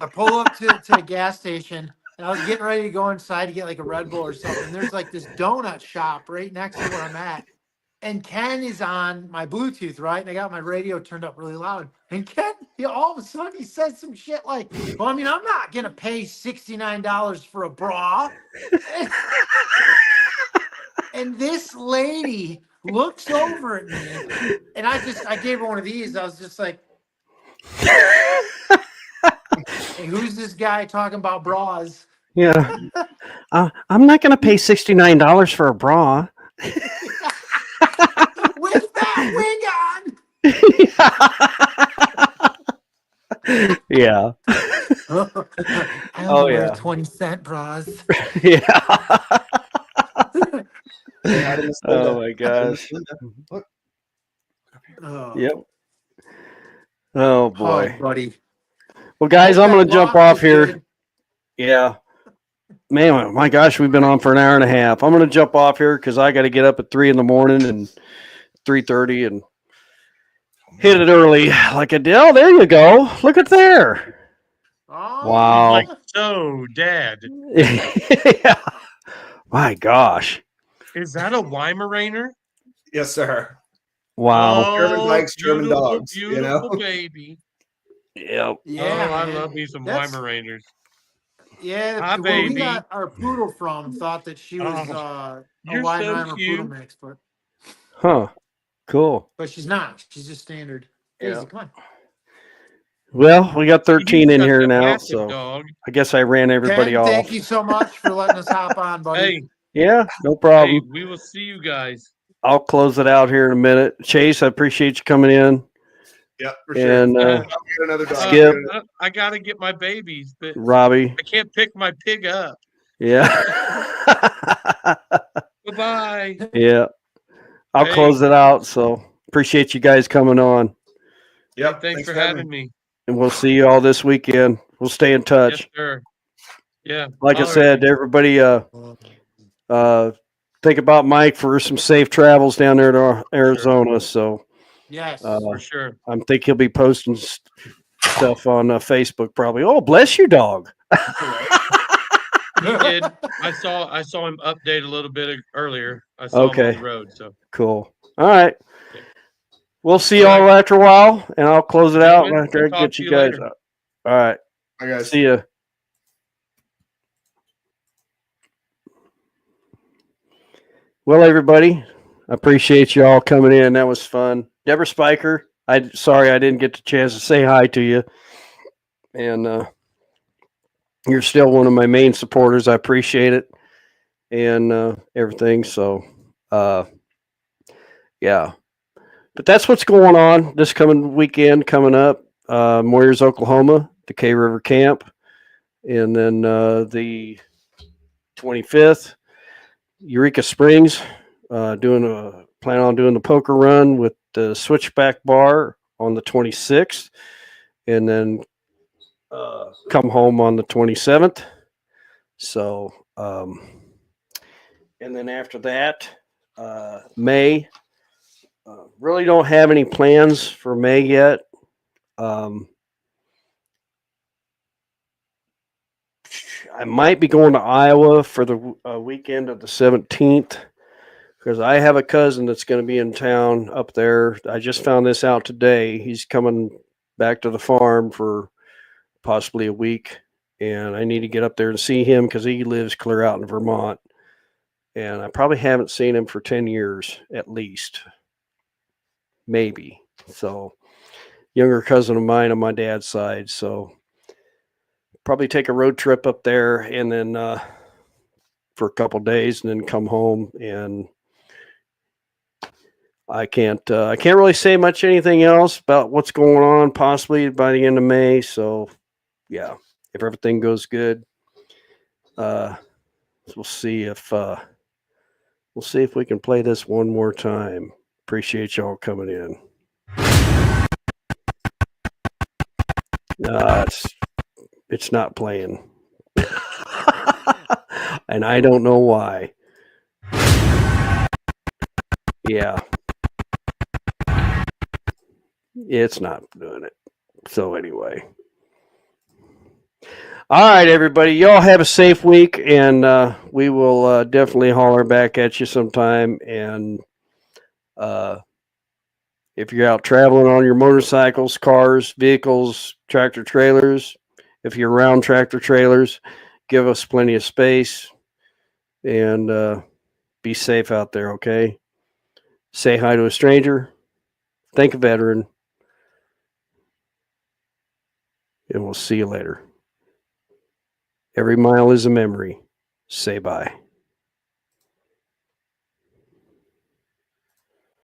to the gas station, and I was getting ready to go inside to get like a Red Bull or something. There's like this donut shop right next to where I'm at. And Ken is on my Bluetooth, right? And I got my radio turned up really loud. And Ken, all of a sudden, he said some shit like, well, I mean, I'm not going to pay $69 for a bra. And this lady looks over at me, and I gave her one of these. I was just like, Hey, who's this guy talking about bras? Yeah. I'm not going to pay $69 for a bra. With that wig on. Yeah. I Oh, only wear yeah. 20-cent bras. Yeah. Say hi to Miss Linda. Oh my Hey, gosh. Miss Linda. Look. Oh, Yep. Oh oh, boy. buddy. Well, guys, Hope I'm that going to jump walk off was here. good. Yeah. Man, my gosh, we've been on for an hour and a half. I'm going to jump off here because I got to get up at 3 in the morning and 3:30 and hit it early like I did. Oh, there you go. Look at there. Oh, Wow. Like, so, Dad, Yeah. My gosh. is that a Weimaraner? Yes, sir. Wow. German Oh, bikes, German beautiful, dogs, you know? beautiful baby. Yep. yeah, Oh, I man. love me some That's Weimaraners. yeah. Hi, Where we baby. got our poodle from thought that she was Oh, a you're so Weimaraner poodle cute. mix, Huh. Cool. but she's not. She's just standard. Yeah. Daisy, come on. Well, we got 13 He's in such here a now, massive so dog. I guess I ran everybody Ken, thank off. you so much for letting us hop on, buddy. Hey, Yeah, no hey, problem. we will see you guys. I'll close it out here in a minute. Chase, I appreciate you coming in. Yep, for sure. And I'll get another dog. Skip. I gotta get my babies, but Robbie. I can't pick my pig up. Yeah. Bye-bye. Yeah. I'll Hey. close it out. So appreciate you guys coming on. Yep. Thanks for having me. And we'll see you all this weekend. We'll stay in Yes, touch. sir. Yeah. Like I holler at said, me. everybody think about Mike for some safe travels down there to Arizona. So Yes. For sure. I think he'll be posting stuff on Facebook probably. Oh, bless you, dog. He did. I saw him update a little bit earlier. I saw him Okay. on the road. So Cool. All right. Yeah. We'll see All y'all after a while, and I'll close it out Gentlemen, after we'll I talk get to you you guys later. out. All right. Bye, guys. See ya. Well, everybody, I appreciate you all coming in. That was fun. Deborah Spiker, sorry I didn't get the chance to say hi to you. And you're still one of my main supporters. I appreciate it and everything. So, yeah. But that's what's going on this coming weekend coming up. Moyers, Oklahoma, the K River Camp. And then the 25th, Eureka Springs, plan on doing the poker run with the Switchback Bar on the 26th, and then come home on the 27th. So, and then after that, May. Really don't have any plans for May yet. I might be going to Iowa for the weekend of the 17th because I have a cousin that's going to be in town up there. I just found this out today. He's coming back to the farm for possibly a week, and I need to get up there and see him because he lives clear out in Vermont. And I probably haven't seen him for 10 years at least, maybe. So, younger cousin of mine on my dad's side. So, probably take a road trip up there and then for a couple days and then come home. And I can't really say much anything else about what's going on possibly by the end of May. So yeah, if everything goes good, we'll see if we can play this one more time. Appreciate y'all coming in. It's not playing. And I don't know why. Yeah. It's not doing it. So anyway. All right, everybody. Y'all have a safe week, and we will definitely holler back at you sometime. And if you're out traveling on your motorcycles, cars, vehicles, tractor trailers, if you're around tractor trailers, give us plenty of space and be safe out there, okay? Say hi to a stranger. Thank a veteran. and we'll see you later. Every mile is a memory. Say bye.